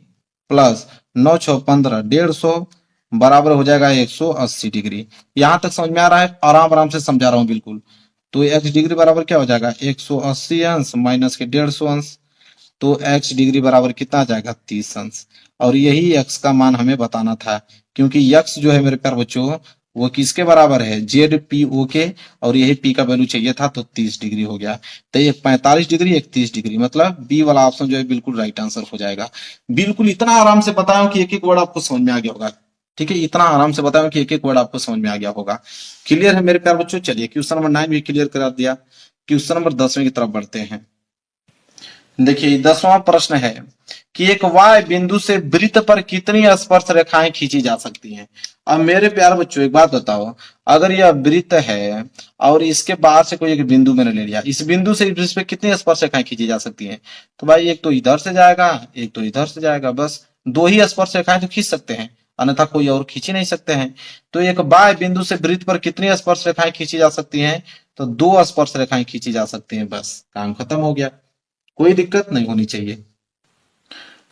S2: प्लस 9 6 15 150 बराबर हो जाएगा 180 डिग्री। यहां तक समझ में आ रहा है, आराम आराम से समझा रहा हूं बिल्कुल। तो x डिग्री बराबर क्या हो जाएगा, 180 अंश माइनस के 150 अंश, तो x डिग्री बराबर कितना आ जाएगा, 30 अंश। और यही x का मान हमें बताना था, क्योंकि x जो है मेरे प्यारे बच्चों वो किसके बराबर है, जेड पी ओ के, और यही p का वैल्यू चाहिए था, तो 30 डिग्री हो गया। तो एक 45 डिग्री एक 30 डिग्री, मतलब बी वाला ऑप्शन जो है बिल्कुल राइट आंसर हो जाएगा। बिल्कुल इतना आराम से बताया कि एक एक वर्ड आपको समझ में आ गया होगा। ठीक है, इतना आराम से बताया कि एक एक वर्ड आपको समझ में आ गया होगा। क्लियर है मेरे प्यार बच्चों? चलिए क्वेश्चन नंबर 9 भी क्लियर करा दिया। क्वेश्चन नंबर 10वें की तरफ बढ़ते हैं। देखिए 10वां प्रश्न है कि एक वाय बिंदु से वृत्त पर कितनी स्पर्श रेखाएं खींची जा सकती हैं। अब मेरे प्यार बच्चों एक बात बताओ, अगर यह वृत्त है और इसके बाहर से कोई एक बिंदु मैंने ले लिया, इस बिंदु से इस पे कितनी स्पर्श रेखाएं खींची जा सकती हैं? तो भाई एक तो इधर से जाएगा, एक तो इधर से जाएगा, बस दो ही स्पर्श रेखाएं तो खींच सकते हैं, अन्यथा कोई और खींच ही नहीं सकते हैं। तो एक बाय बिंदु से वृत्त पर कितनी स्पर्श रेखाएं खींची जा सकती हैं? तो दो स्पर्श रेखाएं खींची जा सकती हैं, बस काम खत्म हो गया, कोई दिक्कत नहीं होनी चाहिए।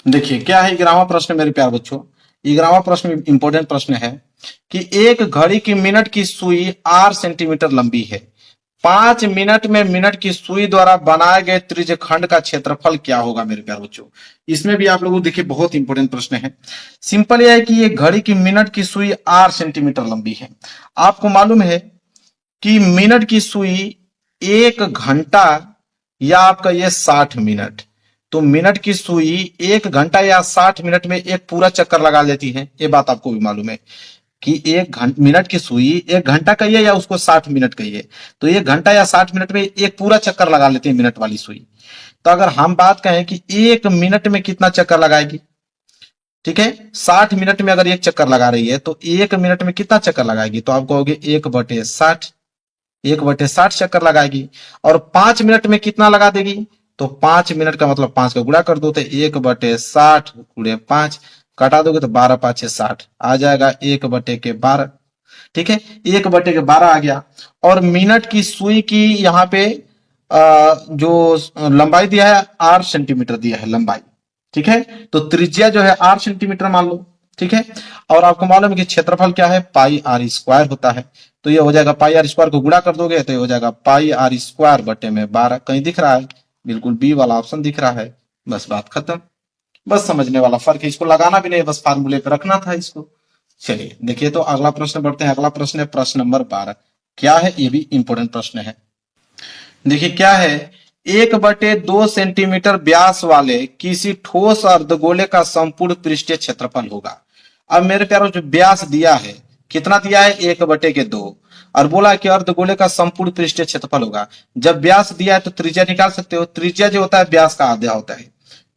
S2: देखिए क्या है 11वां प्रश्न मेरे प्यार बच्चों। 11वां प्रश्न इंपॉर्टेंट प्रश्न है कि एक घड़ी की मिनट की सुई 8 सेंटीमीटर लंबी है। 5 मिनट में मिनट की सुई द्वारा बनाए गए त्रिज्यखंड का क्षेत्रफल क्या होगा मेरे प्यार बच्चों? इसमें भी आप लोगों को देखिए बहुत इंपॉर्टेंट प्रश्न है। सिंपल यह है कि ये घड़ी की मिनट की सुई 8 सेंटीमीटर लंबी है। आपको मालूम है कि मिनट की सुई 1 घंटा या आपका ये 60 मिनट, तो मिनट की सुई 1 घंटा या 60 मिनट में एक पूरा चक्कर लगा लेती है। ये बात आपको भी मालूम है कि मिनट की सुई 1 घंटा कहिए या उसको 60 मिनट कहिए, तो 1 घंटा या 60 मिनट में एक पूरा चक्कर लगा लेती है मिनट वाली सुई। तो अगर हम बात कहें कि 1 मिनट में कितना चक्कर लगाएगी, ठीक है, 60 मिनट में अगर एक चक्कर लगा रही है तो 1 मिनट में कितना चक्कर लगाएगी? तो आप कहोगे 1/60, 1/60 चक्कर लगाएगी। और 5 मिनट में कितना लगा देगी? तो 5 मिनट का मतलब 5 का गुणा कर दो, तो 1/60 गुणे 5 कटा दोगे तो 12×5=60 आ जाएगा 1/12। ठीक है, 1/12 आ गया। और मिनट की सुई की यहाँ पे जो लंबाई दिया है 8 सेंटीमीटर दिया है लंबाई। ठीक है, तो त्रिज्या जो है 8 सेंटीमीटर मान लो। ठीक है, और आपको मालूम है कि क्षेत्रफल क्या है? πr² होता है। तो ये हो जाएगा πr² को गुणा कर दोगे तो ये हो जाएगा πr²/12। कहीं दिख रहा है? बिल्कुल बी वाला ऑप्शन दिख रहा है। बस बात खत्म, बस समझने वाला फर्क है, इसको लगाना भी नहीं, बस फार्मूले पे रखना था इसको। चलिए देखिए तो अगला प्रश्न बढ़ते हैं। अगला प्रश्न है प्रश्न नंबर 12। क्या है? ये भी इंपॉर्टेंट प्रश्न है। देखिए क्या है, 1/2 सेंटीमीटर व्यास वाले किसी ठोस अर्धगोले का संपूर्ण पृष्ठीय क्षेत्रफल होगा। अब मेरे प्यारों जो व्यास दिया है कितना दिया है? 1/2 और बोला कि अर्धगोले का संपूर्ण पृष्ठीय क्षेत्रफल होगा। जब व्यास दिया है तो त्रिज्या निकाल सकते हो। त्रिज्या जो होता है व्यास का आधा होता है।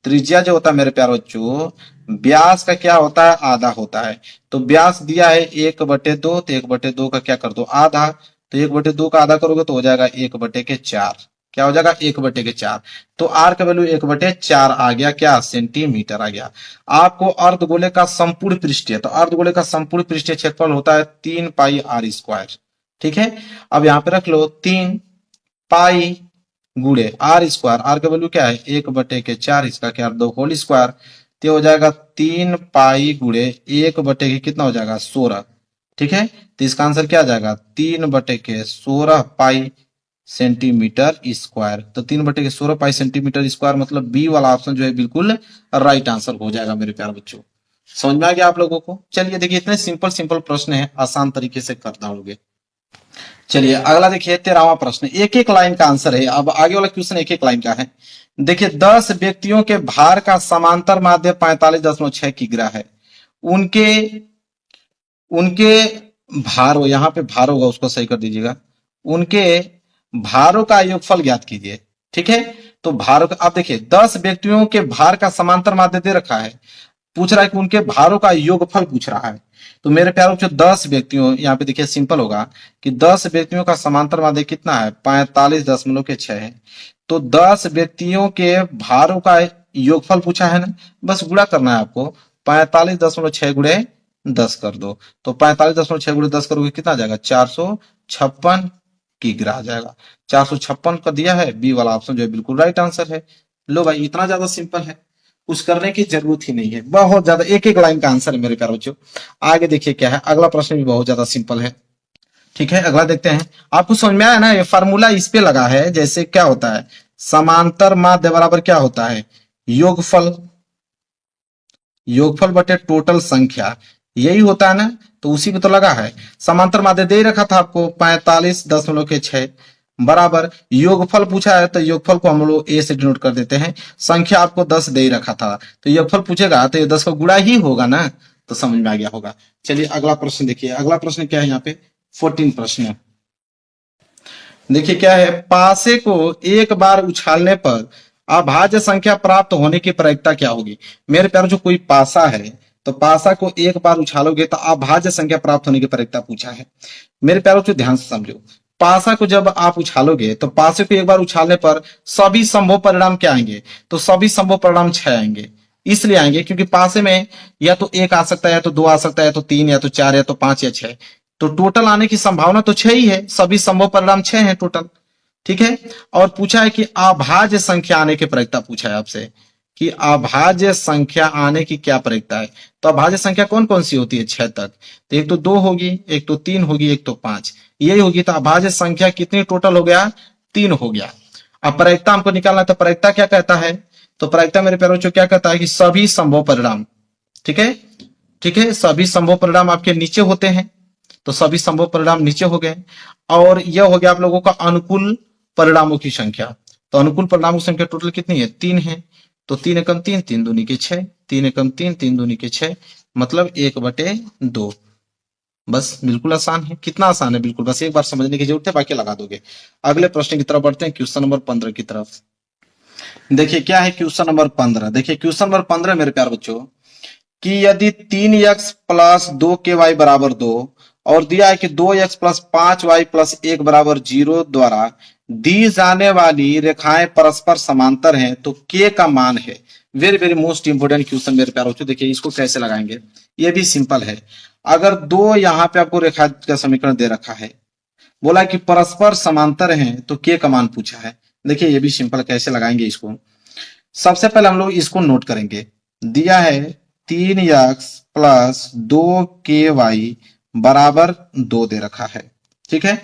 S2: त्रिज्या जो होता है मेरे प्यारों बच्चों व्यास का क्या होता है? आधा होता है। तो व्यास दिया है 1/2, तो 1/2 का क्या कर दो? आधा। तो 1/2 का आधा करोगे तो हो जाएगा 1/4। क्या हो जाएगा? 1/4। तो आर का वैल्यू 1/4 आ गया, क्या? सेंटीमीटर आ गया। आपको अर्धगोले का संपूर्ण पृष्ठीय, तो अर्धगोले का संपूर्ण पृष्ठीय क्षेत्रफल होता है 3πr²। ठीक है, अब यहाँ पे रख लो 3π गुणे r²। आर का वैल्यू क्या है? 1/4, इसका क्या? 2² तो हो जाएगा 3π गुणे 1/ कितना हो जाएगा? 16। ठीक है, तो इसका आंसर क्या आ जाएगा? 3/16 पाई सेंटीमीटर स्क्वायर। तो 3/16 पाई सेंटीमीटर स्क्वायर मतलब बी वाला ऑप्शन जो है बिल्कुल राइट आंसर हो जाएगा मेरे प्यारे बच्चों। समझ में आ गया आप लोगों को? चलिए देखिए इतने सिंपल सिंपल प्रश्न है, आसान तरीके से कर दोगे। चलिए अगला देखिए 13वां प्रश्न, एक एक लाइन का आंसर है। अब आगे वाला क्वेश्चन एक एक लाइन का है। देखिए 10 व्यक्तियों के भार का समांतर माध्य 45.6 किग्रा है। उनके उनके भार, यहाँ पे भार होगा उसको सही कर दीजिएगा। उनके भारों का योगफल ज्ञात कीजिए। ठीक है, तो भारों का, अब देखिए 10 व्यक्तियों के भार का समांतर माध्य दे रखा है, पूछ रहा है कि उनके भारों का योगफल पूछ रहा है। तो मेरे प्यारों जो 10 व्यक्तियों, यहाँ पे देखिए सिंपल होगा कि 10 व्यक्तियों का समांतर माध्य कितना है? 45.6 है। तो 10 व्यक्तियों के भारों का योगफल पूछा है ना, बस गुणा करना है आपको। 45.6 गुणे 10 कर दो, तो 45.6 गुणे 10 करोगे कितना आ जाएगा? 456 किग्रा आ जाएगा। 456 का दिया है, बी वाला ऑप्शन जो है बिल्कुल राइट आंसर है। लो भाई इतना ज्यादा सिंपल है, कुछ करने की जरूरत ही नहीं है, बहुत ज्यादा एक एक लाइन का आंसर है मेरे प्यारे बच्चों। आगे देखिए क्या है, अगला प्रश्न भी बहुत ज्यादा सिंपल है। ठीक है, अगला देखते हैं। आपको समझ में आया ना? ये फार्मूला इस पे लगा है, जैसे क्या होता है? समांतर माध्य बराबर क्या होता है? योगफल, योगफल बटे टोटल संख्या, यही होता है ना? तो उसी पे तो लगा है। समांतर माध्य दे रखा था आपको 45.6 बराबर योगफल पूछा है, तो योगफल को हम लोग ए से डिनोट कर देते हैं। संख्या आपको 10 दे रखा था, तो योगफल पूछेगा तो ये 10 का गुणा ही होगा ना। तो समझ में आ गया होगा। चलिए अगला प्रश्न देखिए, अगला प्रश्न क्या है यहाँ पे 14 प्रश्न है। देखिए क्या है, पासे को एक बार उछालने पर अभाज्य संख्या प्राप्त होने की प्रायिकता क्या होगी। मेरे प्यारे जो कोई पासा है तो पासा को एक बार उछालोगे तो अभाज्य संख्या प्राप्त होने की प्रायिकता पूछा है। मेरे प्यारों को ध्यान से समझो, पासा को जब आप उछालोगे तो पासे को एक बार उछालने पर सभी संभव परिणाम क्या आएंगे, तो सभी संभव परिणाम 6 आएंगे। इसलिए आएंगे क्योंकि पासे में या तो 1 आ सकता है, या तो 2 आ सकता है, या तो 3, या तो 4, या तो 5, या 6। तो टोटल आने की संभावना तो 6 ही है, सभी संभव परिणाम 6 है टोटल। ठीक है, और पूछा है कि अभाज्य संख्या आने की प्रायिकता पूछा है आपसे कि अभाज्य संख्या आने की क्या प्रायिकता है। तो अभाज्य संख्या कौन कौन सी होती है 6 तक, तो एक तो 2 होगी, एक तो 3 होगी, एक तो 5, यही होगी। तो अभाज्य संख्या कितनी टोटल हो गया, 3 हो गया। अब प्रायिकता हमको निकालना है, तो प्रायिकता क्या कहता है, तो प्रायिकता मेरे प्यारों को क्या कहता है कि सभी संभव परिणाम, ठीक है, ठीक है, सभी संभव परिणाम आपके नीचे होते हैं, तो सभी संभव परिणाम नीचे हो गए। और यह हो गया आप लोगों का अनुकूल परिणामों की संख्या। तो अनुकूल परिणामों की संख्या टोटल कितनी है, 3 है। तो 3 एकम 3, 3 दूनी के 6, 3 एकम 3, 3 दूनी के 6, मतलब 1/2। बस बिल्कुल आसान है। कितना आसान है, बिल्कुल, बस एक बार समझने की जरूरत है, बाकी लगा दोगे। अगले प्रश्न की तरफ बढ़ते हैं, क्वेश्चन नंबर 15 की तरफ। देखिए क्या है क्वेश्चन नंबर 15। देखिए क्वेश्चन नंबर 15 मेरे प्यारे बच्चों कि यदि 3x प्लस 2ky बराबर 2 और दिया है कि 2x प्लस 5y प्लस 1 बराबर 0 द्वारा दी जाने वाली रेखाएं परस्पर समांतर हैं तो k का मान है। Very very most important question मेरे प्यारे बच्चों। देखिए इसको कैसे लगाएंगे, ये भी सिंपल है। अगर दो यहाँ पे आपको रेखा का समीकरण दे रखा है, बोला कि परस्पर समांतर हैं तो k का मान पूछा है। देखिए ये भी सिंपल, कैसे लगाएंगे इसको। सबसे पहले हम लोग इसको नोट करेंगे। दिया है 3x प्लस 2ky बराबर 2 दे रखा है, ठीक है,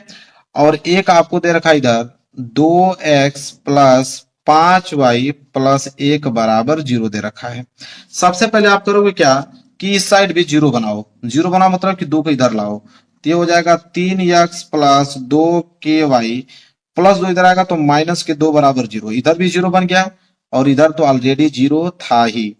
S2: और एक आपको दे रखा है इधर 2x प्लस 5y प्लस 1 बराबर 0 दे रखा है। सबसे पहले आप करोगे क्या कि इस साइड भी 0 बनाओ। 0 बनाओ मतलब कि 2 को इधर लाओ, तो ये हो जाएगा 3x प्लस 2ky प्लस 2 इधर आएगा तो माइनस के 2 बराबर 0। इधर भी 0 बन गया और इधर तो ऑलरेडी 0 था ही,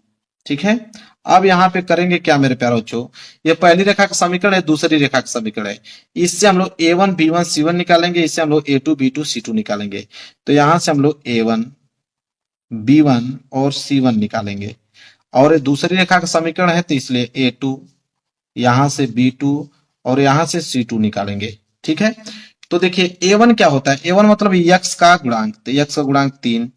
S2: ठीक है। अब यहाँ पे करेंगे क्या मेरे प्यारे बच्चों, ये पहली रेखा का समीकरण है, दूसरी रेखा का समीकरण है। इससे हम लोग a1 b1 c1 निकालेंगे, इससे हम लोग a2 b2 c2 निकालेंगे। तो यहां से हम लोग a1 b1 और c1 निकालेंगे, और ये दूसरी रेखा का समीकरण है तो इसलिए a2, यहां से b2 और यहां से c2 निकालेंगे, ठीक है। तो देखिए a1 क्या होता है, a1 मतलब x का गुणांक, तो x का गुणांक 3।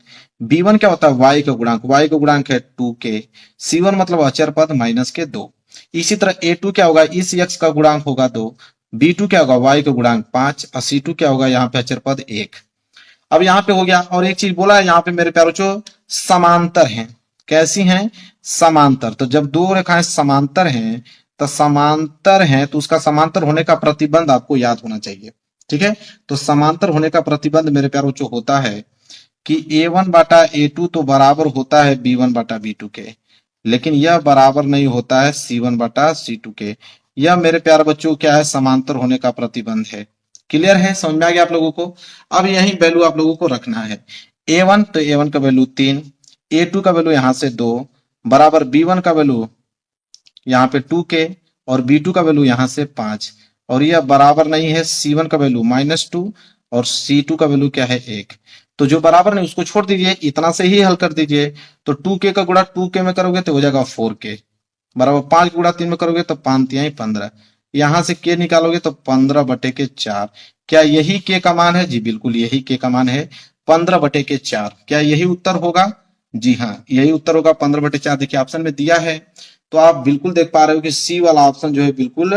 S2: b1 क्या होता है, y का गुणांक, y का गुणांक है 2k। c1 मतलब अचर पद माइनस के 2। इसी तरह a2 क्या होगा, इस x का गुणांक होगा 2, b2 क्या होगा, y का गुणांक 5, और c2 क्या होगा, यहाँ पे अचर पद 1। अब यहाँ पे हो गया। और एक चीज बोला है यहाँ पे मेरे प्यारों जो समांतर हैं, कैसी हैं, समांतर। तो जब दो रेखाएं समांतर हैं तो समांतर हैं तो उसका समांतर होने का प्रतिबंध आपको याद होना चाहिए, ठीक है। तो समांतर होने का प्रतिबंध मेरे प्यारों जो होता है कि a1 बाटा a2 तो बराबर होता है b1 बाटा b2 के, लेकिन यह बराबर नहीं होता है c1 बाटा c2 के। यह मेरे प्यारे बच्चों क्या है, समांतर होने का प्रतिबंध है। क्लियर है, समझ में आ गया आप लोगों को। अब यही वैल्यू आप लोगों को रखना है। a1 तो a1 का वैल्यू 3, a2 का वैल्यू यहां से 2 बराबर b1 का वैल्यू यहाँ पे 2k और b2 का वैल्यू यहां से 5, और यह बराबर नहीं है c1 का वैल्यू -2 और c2 का वैल्यू क्या है 1। तो जो बराबर नहीं उसको छोड़ दीजिए, इतना से ही हल कर दीजिए। तो 2k का गुणा 2k में करोगे तो हो जाएगा 4k बराबर 5 गुणा 3 में करोगे तो 5 तिहाई 15। यहां से k निकालोगे तो 15/4। क्या यही k का मान है, जी बिल्कुल यही k का मान है 15/4। क्या यही उत्तर होगा, जी हाँ यही उत्तर होगा 15/4। देखिए ऑप्शन में दिया है तो आप बिल्कुल देख पा रहे हो कि सी वाला ऑप्शन जो है बिल्कुल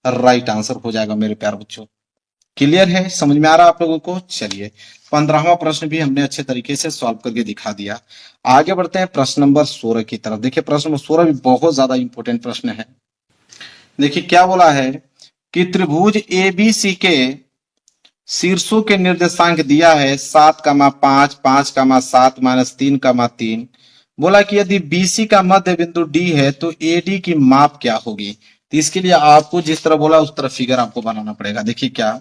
S2: राइट आंसर हो जाएगा मेरे प्यारे बच्चों। क्लियर है, समझ में आ रहा है आप लोगों को। चलिए 15वां प्रश्न भी हमने अच्छे तरीके से सॉल्व करके दिखा दिया। आगे बढ़ते हैं प्रश्न नंबर 16 की तरफ। देखिए प्रश्न नंबर 16 भी बहुत ज्यादा इंपॉर्टेंट प्रश्न है। देखिए क्या बोला है कि त्रिभुज एबीसी के शीर्षों के निर्देशांक दिया है 7,5, 5,7 -3,3। बोला कि यदि बीसी का मध्य बिंदु डी है तो एडी की माप क्या होगी। तो इसके लिए आपको जिस तरह बोला उस तरह फिगर आपको बनाना पड़ेगा। देखिए क्या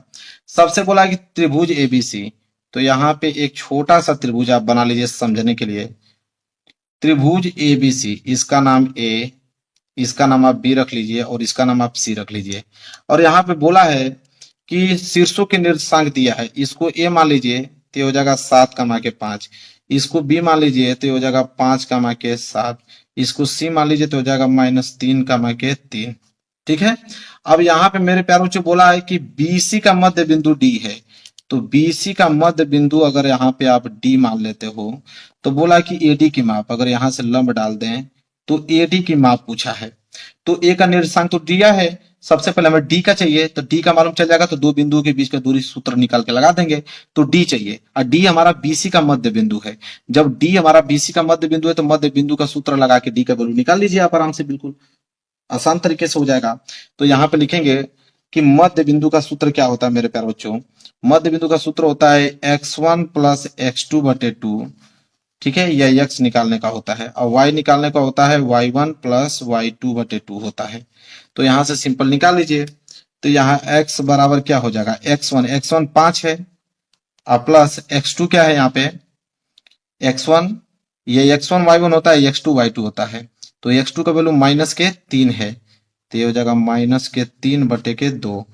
S2: सबसे बोला कि त्रिभुज एबीसी, तो यहाँ पे एक छोटा सा त्रिभुज आप बना लीजिए समझने के लिए। त्रिभुज एबीसी, इसका नाम ए, इसका नाम आप बी रख लीजिए और इसका नाम आप सी रख लीजिए। और यहाँ पे बोला है कि शीर्षों के निर्देशांक दिया है, इसको ए मान लीजिए तो ये हो जाएगा 7,5, इसको बी मान लीजिए तो ये हो जाएगा 5,7, इसको सी मान लीजिए तो हो जाएगा -3,3। ठीक है। अब यहाँ पे मेरे प्यारों से बोला है कि बीसी का मध्य बिंदु डी है, तो बीसी का मध्य बिंदु अगर यहाँ पे आप डी मान लेते हो तो बोला कि एडी की माप, अगर यहाँ से लंब डाल दें तो एडी की माप पूछा है। तो ए का निर्देशांक तो दिया है, सबसे पहले हमें डी का चाहिए, तो डी का मालूम चल जाएगा तो दो बिंदुओं के बीच का दूरी सूत्र निकाल के लगा देंगे, तो डी चाहिए और डी हमारा बीसी का मध्य बिंदु है। जब डी हमारा बीसी का मध्य बिंदु है तो मध्य बिंदु का सूत्र लगा के डी का वैल्यू निकाल लीजिए आप आराम से, बिल्कुल आसान तरीके से हो जाएगा। तो यहाँ पे लिखेंगे कि मध्य बिंदु का सूत्र क्या होता है मेरे प्यारे बच्चों, मध्य बिंदु का सूत्र होता है x1 प्लस x2/2, ठीक है, यह x निकालने का होता है, और y निकालने का होता है y1 प्लस y2/2 होता है। तो यहां से सिंपल निकाल लीजिए, तो यहाँ x बराबर क्या हो जाएगा, x1 5 है और प्लस x2 क्या है यहाँ पे x1, ये x1 y1 होता है, x2 y2 होता है, तो x2 का वैल्यू -3 है, तो ये हो जाएगा -3/2।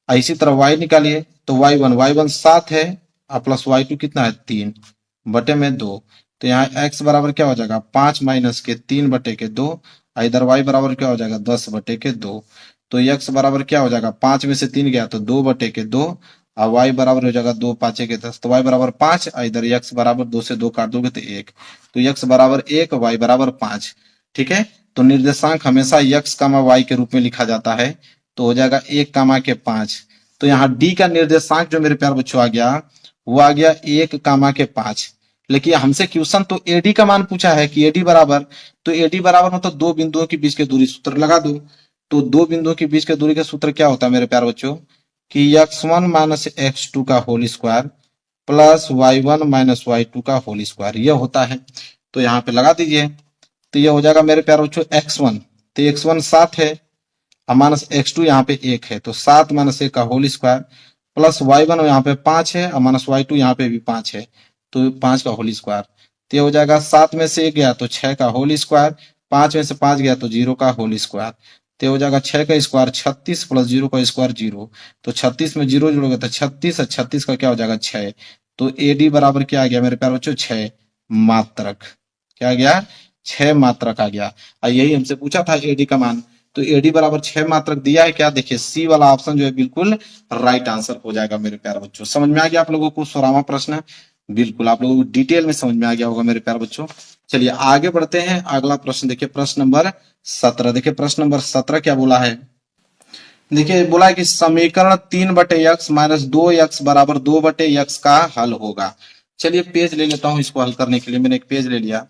S2: इसी तरह y निकालिए तो y1 7 है और प्लस y2 कितना है 3/2, तो यहाँ x बराबर क्या हो जाएगा 5 -3/2, इधर y बराबर क्या हो जाएगा 10/2। तो x बराबर क्या हो जाएगा 5 में से 3 गया तो 2/2 और y बराबर हो जाएगा 2 5 के 10, तो y बराबर 5, इधर x बराबर 2 से 2 काट दोगे तो 1, तो x बराबर 1 y बराबर 5। ठीक है। तो निर्देशांक हमेशा x, y के रूप में लिखा जाता है, तो हो जाएगा 1, 5। तो यहाँ d का निर्देशांक जो मेरे प्यार बच्चों आ गया वो आ गया 1, 5। लेकिन हमसे क्वेश्चन तो एडी का मान पूछा है कि एडी बराबर, तो एडी बराबर मतलब दो बिंदुओं के बीच के दूरी सूत्र लगा दो। तो दो बिंदुओं के बीच के दूरी का सूत्र क्या होता है मेरे प्यार बच्चों कि x1 - x2 का whole square plus y1 - y2 का होल स्क्वायर, यह होता है। तो यहाँ पे लगा दीजिए, तो यह हो जाएगा मेरे प्यार बच्चों x1, तो x1 7 है और माइनस x2 यहाँ पे 1 है, तो 7 - 1 का होल स्क्वायर प्लस y1 यहाँ पे 5 है और माइनस y2 यहाँ पे भी 5 है, तो 5 का होल स्क्वायर, तो ये हो जाएगा 7 में से 1 गया तो 6 का होल स्क्वायर, 5 में से 5 गया तो 0 का होल स्क्वायर, तो हो जाएगा 6 का स्क्वायर 36 प्लस 0 का स्क्वायर 0, तो 36 में 0 जोड़ोगे तो 36 और 36 का क्या हो जाएगा 6। तो एडी बराबर क्या आ गया मेरे प्यारे बच्चों 6 मात्रक, क्या आ गया 6 मात्रक आ गया। और यही हमसे पूछा था एडी का मान, तो एडी बराबर 6 मात्रक दिया है क्या, देखिए सी वाला ऑप्शन जो है बिल्कुल राइट आंसर हो जाएगा मेरे प्यारे बच्चों। समझ में आ गया आप लोगों को 16वां प्रश्न, बिल्कुल आप लोगों को डिटेल में समझ में आ गया होगा मेरे प्यारे बच्चों। चलिए आगे बढ़ते हैं, अगला प्रश्न देखिए, प्रश्न नंबर 17। देखिए प्रश्न नंबर 17 क्या बोला है, देखिए बोला है कि समीकरण 3/x - 2x बराबर 2/x का हल होगा। चलिए पेज ले लेता हूं इसको हल करने के लिए, मैंने एक पेज ले लिया।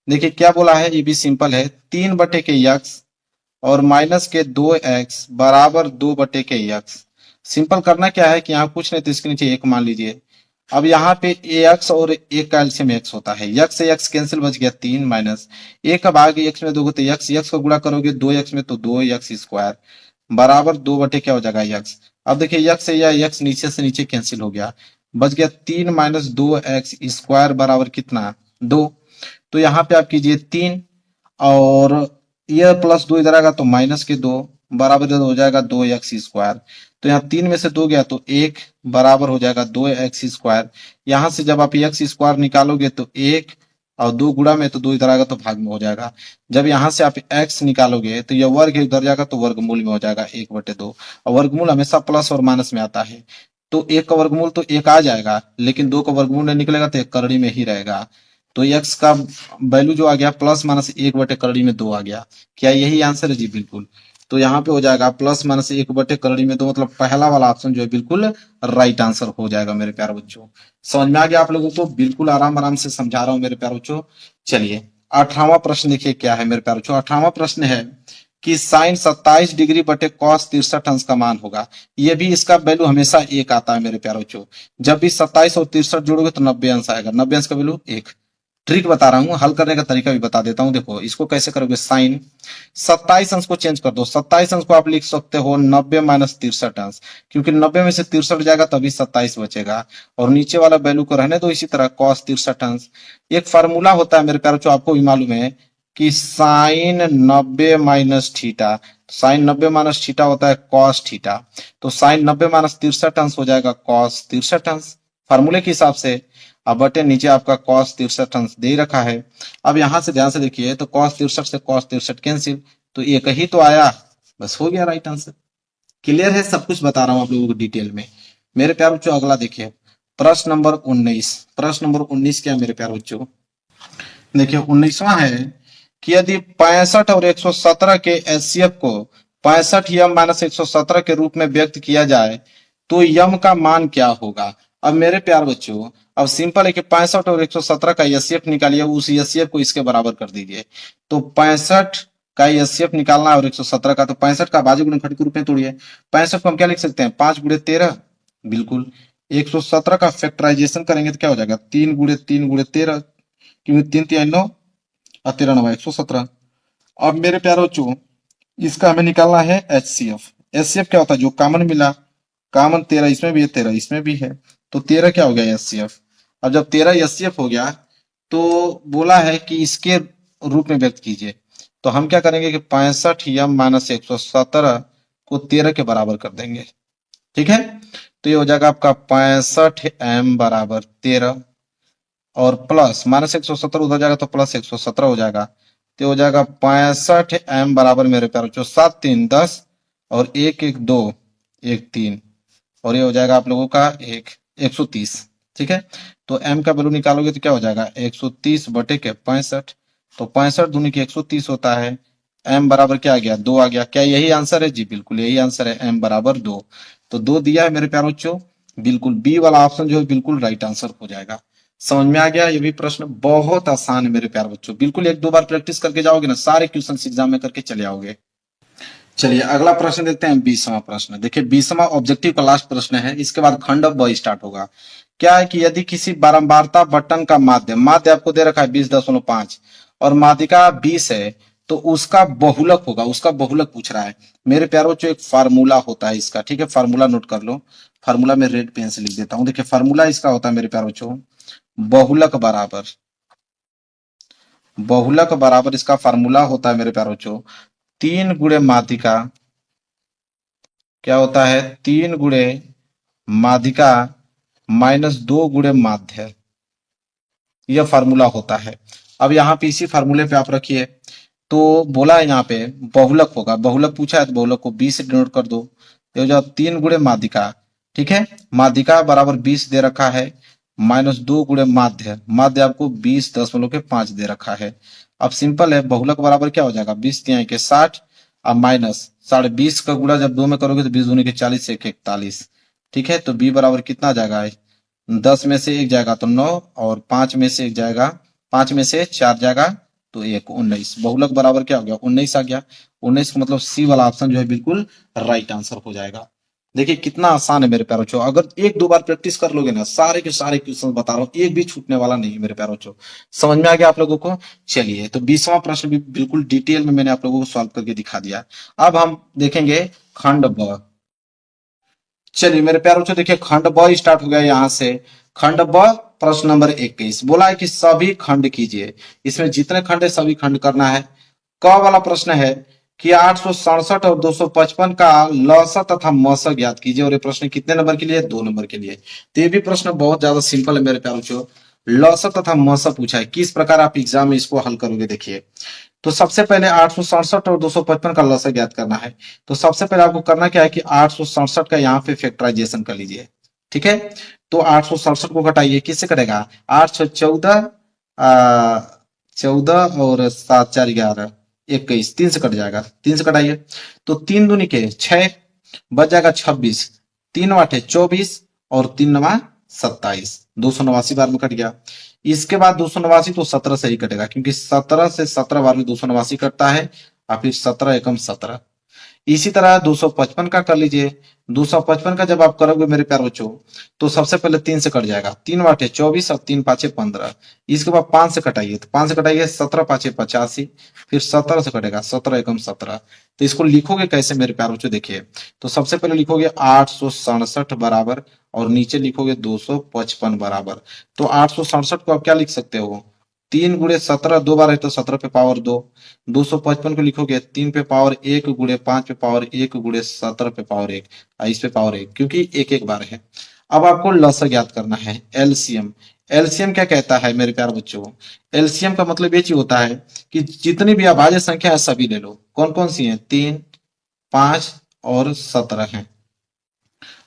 S2: देखिए क्या बोला है, ये भी सिंपल है, 3/x और -2x बराबर 2/x। सिंपल करना क्या है कि यहाँ कुछ नहीं तो इसके नीचे 1 मान लीजिए। अब यहाँ पे ax और 1 का एलसीएम x होता है, x से x कैंसिल, बच गया 3 माइनस 1 का भाग x में दोगे तो x को गुणा करोगे 2x में तो 2x स्क्वायर बराबर 2 क्या हो जाएगा x। अब देखिए x से यह x नीचे से नीचे कैंसिल हो गया, बच गया 3 - 2x स्क्वायर बराबर कितना 2। तो यहाँ पे आप कीजिए 3 और यह प्लस 2 इधर आएगा तो -2 बराबर हो जाएगा 2x स्क्वायर। तो यहाँ 3 में से 2 गया तो 1 बराबर हो जाएगा 2x स्क्वायर। यहाँ से जब आप x स्क्वायर निकालोगे तो 1 और 2 गुणा में तो 2 इधर आएगा तो भाग में हो जाएगा। जब यहाँ से आप x निकालोगे तो यह वर्ग इधर जाएगा तो वर्गमूल में हो जाएगा 1/2, और वर्गमूल हमेशा प्लस और माइनस में आता है। तो 1 का वर्गमूल तो 1 आ जाएगा, लेकिन 2 का वर्गमूल नहीं निकलेगा तो 1 करड़ी में ही रहेगा। तो x का वैल्यू जो आ गया प्लस माइनस 1/करड़ी में 2 आ गया। क्या यही आंसर है जी, बिल्कुल। तो यहाँ पे हो जाएगा प्लस माइनस 1/करड़ी में 2, मतलब पहला वाला ऑप्शन जो है बिल्कुल राइट आंसर हो जाएगा मेरे प्यारे बच्चों। समझ में आ गया आप लोगों को, बिल्कुल आराम आराम से समझा रहा हूँ मेरे प्यारे बच्चों। चलिए 18वां प्रश्न देखिए क्या है मेरे प्यारे बच्चों। 18वां प्रश्न है कि साइन 27 डिग्री बटे कॉस 63 अंश का मान होगा। ये भी इसका वैल्यू हमेशा 1 आता है मेरे प्यारे बच्चों। जब भी 27 और 63 जोड़ोगे तो 90 अंश आएगा, 90 अंश का वैल्यू 1। ट्रिक बता रहा हूं, हल करने का तरीका भी बता देता हूं। देखो इसको कैसे करोगे, साइन 27 अंश को चेंज कर दो, 27 अंश को आप लिख सकते हो 90 - 63 अंश, क्योंकि 90 में से 63 जाएगा तभी 27 बचेगा, और नीचे वाला वैल्यू को रहने दो इसी तरह cos 63 अंश। एक फार्मूला होता है मेरे प्यारे बच्चों, आपको भी मालूम है कि sine 90 minus theta, sine 90 minus theta होता है कॉस थीटा, तो साइन 90 माइनस 63 अंश हो जाएगा कॉस 63 अंश फार्मूले के हिसाब से। अब बटे नीचे आपका कॉस 63 अंश दे रखा है। अब यहां से ध्यान से देखिए तो कॉस 63 से कॉस 63 कैंसिल, तो एक ही तो आया, बस हो गया राइट आंसर। क्लियर है, सब कुछ बता रहा हूं आप लोगों को डिटेल में। मेरे प्यार बच्चों अगला देखिए प्रश्न नंबर 19। प्रश्न नंबर 19 क्या है मेरे प्यार बच्चों, देखिए 19वां है कि यदि 65 और 117 के एचसीएफ को 65 यम माइनस 117 के रूप में व्यक्त किया जाए तो यम का मान क्या होगा। अब मेरे प्यार बच्चों अब सिंपल है कि 65 और 117 का एचसीएफ निकालिए, उस एचसीएफ को इसके बराबर कर दीजिए। तो 65 का एचसीएफ निकालना है और 117 का, तो 65 का भाज्य गुणनखंड के रूप में तोड़िए। 65 को हम क्या लिख सकते हैं 5 गुणे 13, बिल्कुल। 117 का फैक्टराइजेशन करेंगे तो क्या हो जाएगा 3 गुणे 3 गुणे 13, क्योंकि 3 3 9 और 13 9 117। अब मेरे प्यारे बच्चों इसका हमें निकालना है एचसीएफ। एचसीएफ क्या होता है जो कॉमन मिला, कॉमन 13 इसमें भी है 13 इसमें भी है, तो 13 क्या हो गया एचसीएफ। अब जब 13 एचसीएफ हो गया तो बोला है कि इसके रूप में व्यक्त कीजिए, तो हम क्या करेंगे कि 65 यम माइनस 117 को 13 के बराबर कर देंगे, ठीक है। तो ये हो जाएगा आपका 65 एम बराबर 13 और प्लस माइनस 117 उधर जाएगा तो प्लस 117 हो जाएगा, तो हो जाएगा 65 एम बराबर मेरे प्यारे बच्चों 7 3 10 और 1 1 2 1 3, और ये हो जाएगा आप लोगों का 130, ठीक है। तो एम का वैल्यू निकालोगे तो क्या हो जाएगा 130 बटे के 65, तो 65 दूनी के 130 होता है। एम बराबर क्या आ गया 2 आ गया। क्या यही आंसर है, जी बिल्कुल यही आंसर है, एम बराबर 2। तो 2 दिया है मेरे प्यारे बच्चों, बिल्कुल बी वाला ऑप्शन जो है बिल्कुल राइट आंसर हो जाएगा। समझ में आ गया, ये भी प्रश्न बहुत आसान है मेरे प्यारे बच्चों, बिल्कुल 1 2 बार प्रैक्टिस करके जाओगे ना सारे क्वेश्चन एग्जाम में करके चले आओगे। चलिए अगला प्रश्न देखते हैं 20वां प्रश्न। देखिए 20वां ऑब्जेक्टिव का लास्ट प्रश्न है, इसके बाद खंड ब स्टार्ट होगा। क्या है कि यदि किसी बारंबारता बटन का माध्य माध्य आपको दे रखा है 20.5 और माध्यिका 20 है तो उसका बहुलक होगा, उसका बहुलक पूछ रहा है। मेरे प्यारे बच्चों एक फार्मूला होता है इसका, ठीक है, फार्मूला नोट कर लो। फार्मूला में रेड पेन से लिख देता हूं। देखिए फार्मूला इसका होता है मेरे प्यारे बच्चों बहुलक बराबर, बहुलक बराबर इसका फार्मूला होता है मेरे प्यारे बच्चों 3 गुणे माध्यिका, क्या होता है 3 गुणे माध्यिका माइनस 2 गुणे माध्य, यह फार्मूला होता है। अब यहाँ पे इसी फार्मूले पे आप रखिए, तो बोला है यहाँ पे बहुलक होगा, बहुलक पूछा है तो बहुलक को 20 से डिनोट कर दो, ये हो जाए 3 गुणे माध्यिका, ठीक है। माध्यिका बराबर 20 दे रखा है माइनस 2 गुणे माध्य, माध्य आपको 20.5 दे रखा है। अब सिंपल है बहुलक बराबर क्या हो जाएगा 20 तिहाई के 60 और माइनस 20.5 का गुणा जब 2 में करोगे तो 20 दूनी के 40 से 41, ठीक है। तो बी बराबर कितना आ जाएगा 10 में से 1 जाएगा तो 9 और 5 में से 1 जाएगा, 5 में से 4 जाएगा तो 1 19, बहुलक बराबर क्या हो गया 19 आ गया। 19 का मतलब सी वाला ऑप्शन जो है बिल्कुल राइट आंसर हो जाएगा। देखिए कितना आसान है मेरे प्यारे बच्चों, अगर 1 2 बार प्रैक्टिस कर लोगे ना सारे के सारे क्वेश्चन बता रहा हूँ, एक भी छूटने वाला नहीं है मेरे प्यारे बच्चों। समझ में आ गया आप लोगों को। चलिए तो 20वां प्रश्न भी बिल्कुल डिटेल में मैंने आप लोगों को सॉल्व करके दिखा दिया। अब हम देखेंगे खंड ब। चलिए मेरे प्यारे बच्चों देखिए खंड ब स्टार्ट हो गया यहाँ से। खंड ब प्रश्न नंबर 21 बोला है कि सभी खंड कीजिए, इसमें जितने खंड है सभी खंड करना है। क वाला प्रश्न है कि 867 और 255 का लसा तथा मसा ज्ञात कीजिए, और ये प्रश्न कितने नंबर के लिए 2 नंबर के लिए। तो ये भी प्रश्न बहुत ज्यादा सिंपल है मेरे प्यारे बच्चों, लसा तथा मसा पूछा है, किस प्रकार आप एग्जाम में इसको हल करोगे देखिए। तो सबसे पहले 867 और 255 का लसा ज्ञात करना है। तो सबसे पहले आपको करना क्या है कि 867 का यहाँ पे फैक्टराइजेशन कर लीजिए, ठीक है। तो 867 को घटाइए, किससे करेगा 8 6 14 14 और 7 4 11 21, 3 से कट जाएगा, 3 से कटाइए तो 3 दूनी के 6 बच जाएगा 26, 3 आठे 24 और 3 नवा 27, 289 बार में कट गया। इसके बाद 289 तो 17 से ही कटेगा, क्योंकि 17 से 17 बार में 289 कटता है और फिर 17 एकम 17। इसी तरह 255 का कर लीजिए। 255 का जब आप करोगे मेरे प्यारे बच्चों तो सबसे पहले 3 से कट जाएगा, 3 आठे 24 और 3 पाँचे 15। इसके बाद 5 से कटाइए, तो 5 से कटाइए 17 पाँचे 85, फिर 17 से कटेगा 17 एकम 17। तो इसको लिखोगे कैसे मेरे प्यारे बच्चों देखिए, तो सबसे पहले लिखोगे 867 बराबर और नीचे लिखोगे 255 बराबर। तो 867 को आप क्या लिख सकते हो 3 × 17 2 बार है तो 17 पे पावर 2। 255 को लिखोगे 3 पे पावर 1 × 5 पे पावर 1 × 17 पे पावर 1, इस पे पावर 1, क्योंकि एक एक बार है। अब आपको लसा ज्ञात करना है, एलसीएम। एलसीएम क्या कहता है मेरे प्यारे बच्चों? एलसीएम का मतलब ये चीज होता है कि जितनी भी अभाज्य संख्या है सभी ले लो। कौन कौन सी है? 3, 5 और 17 है।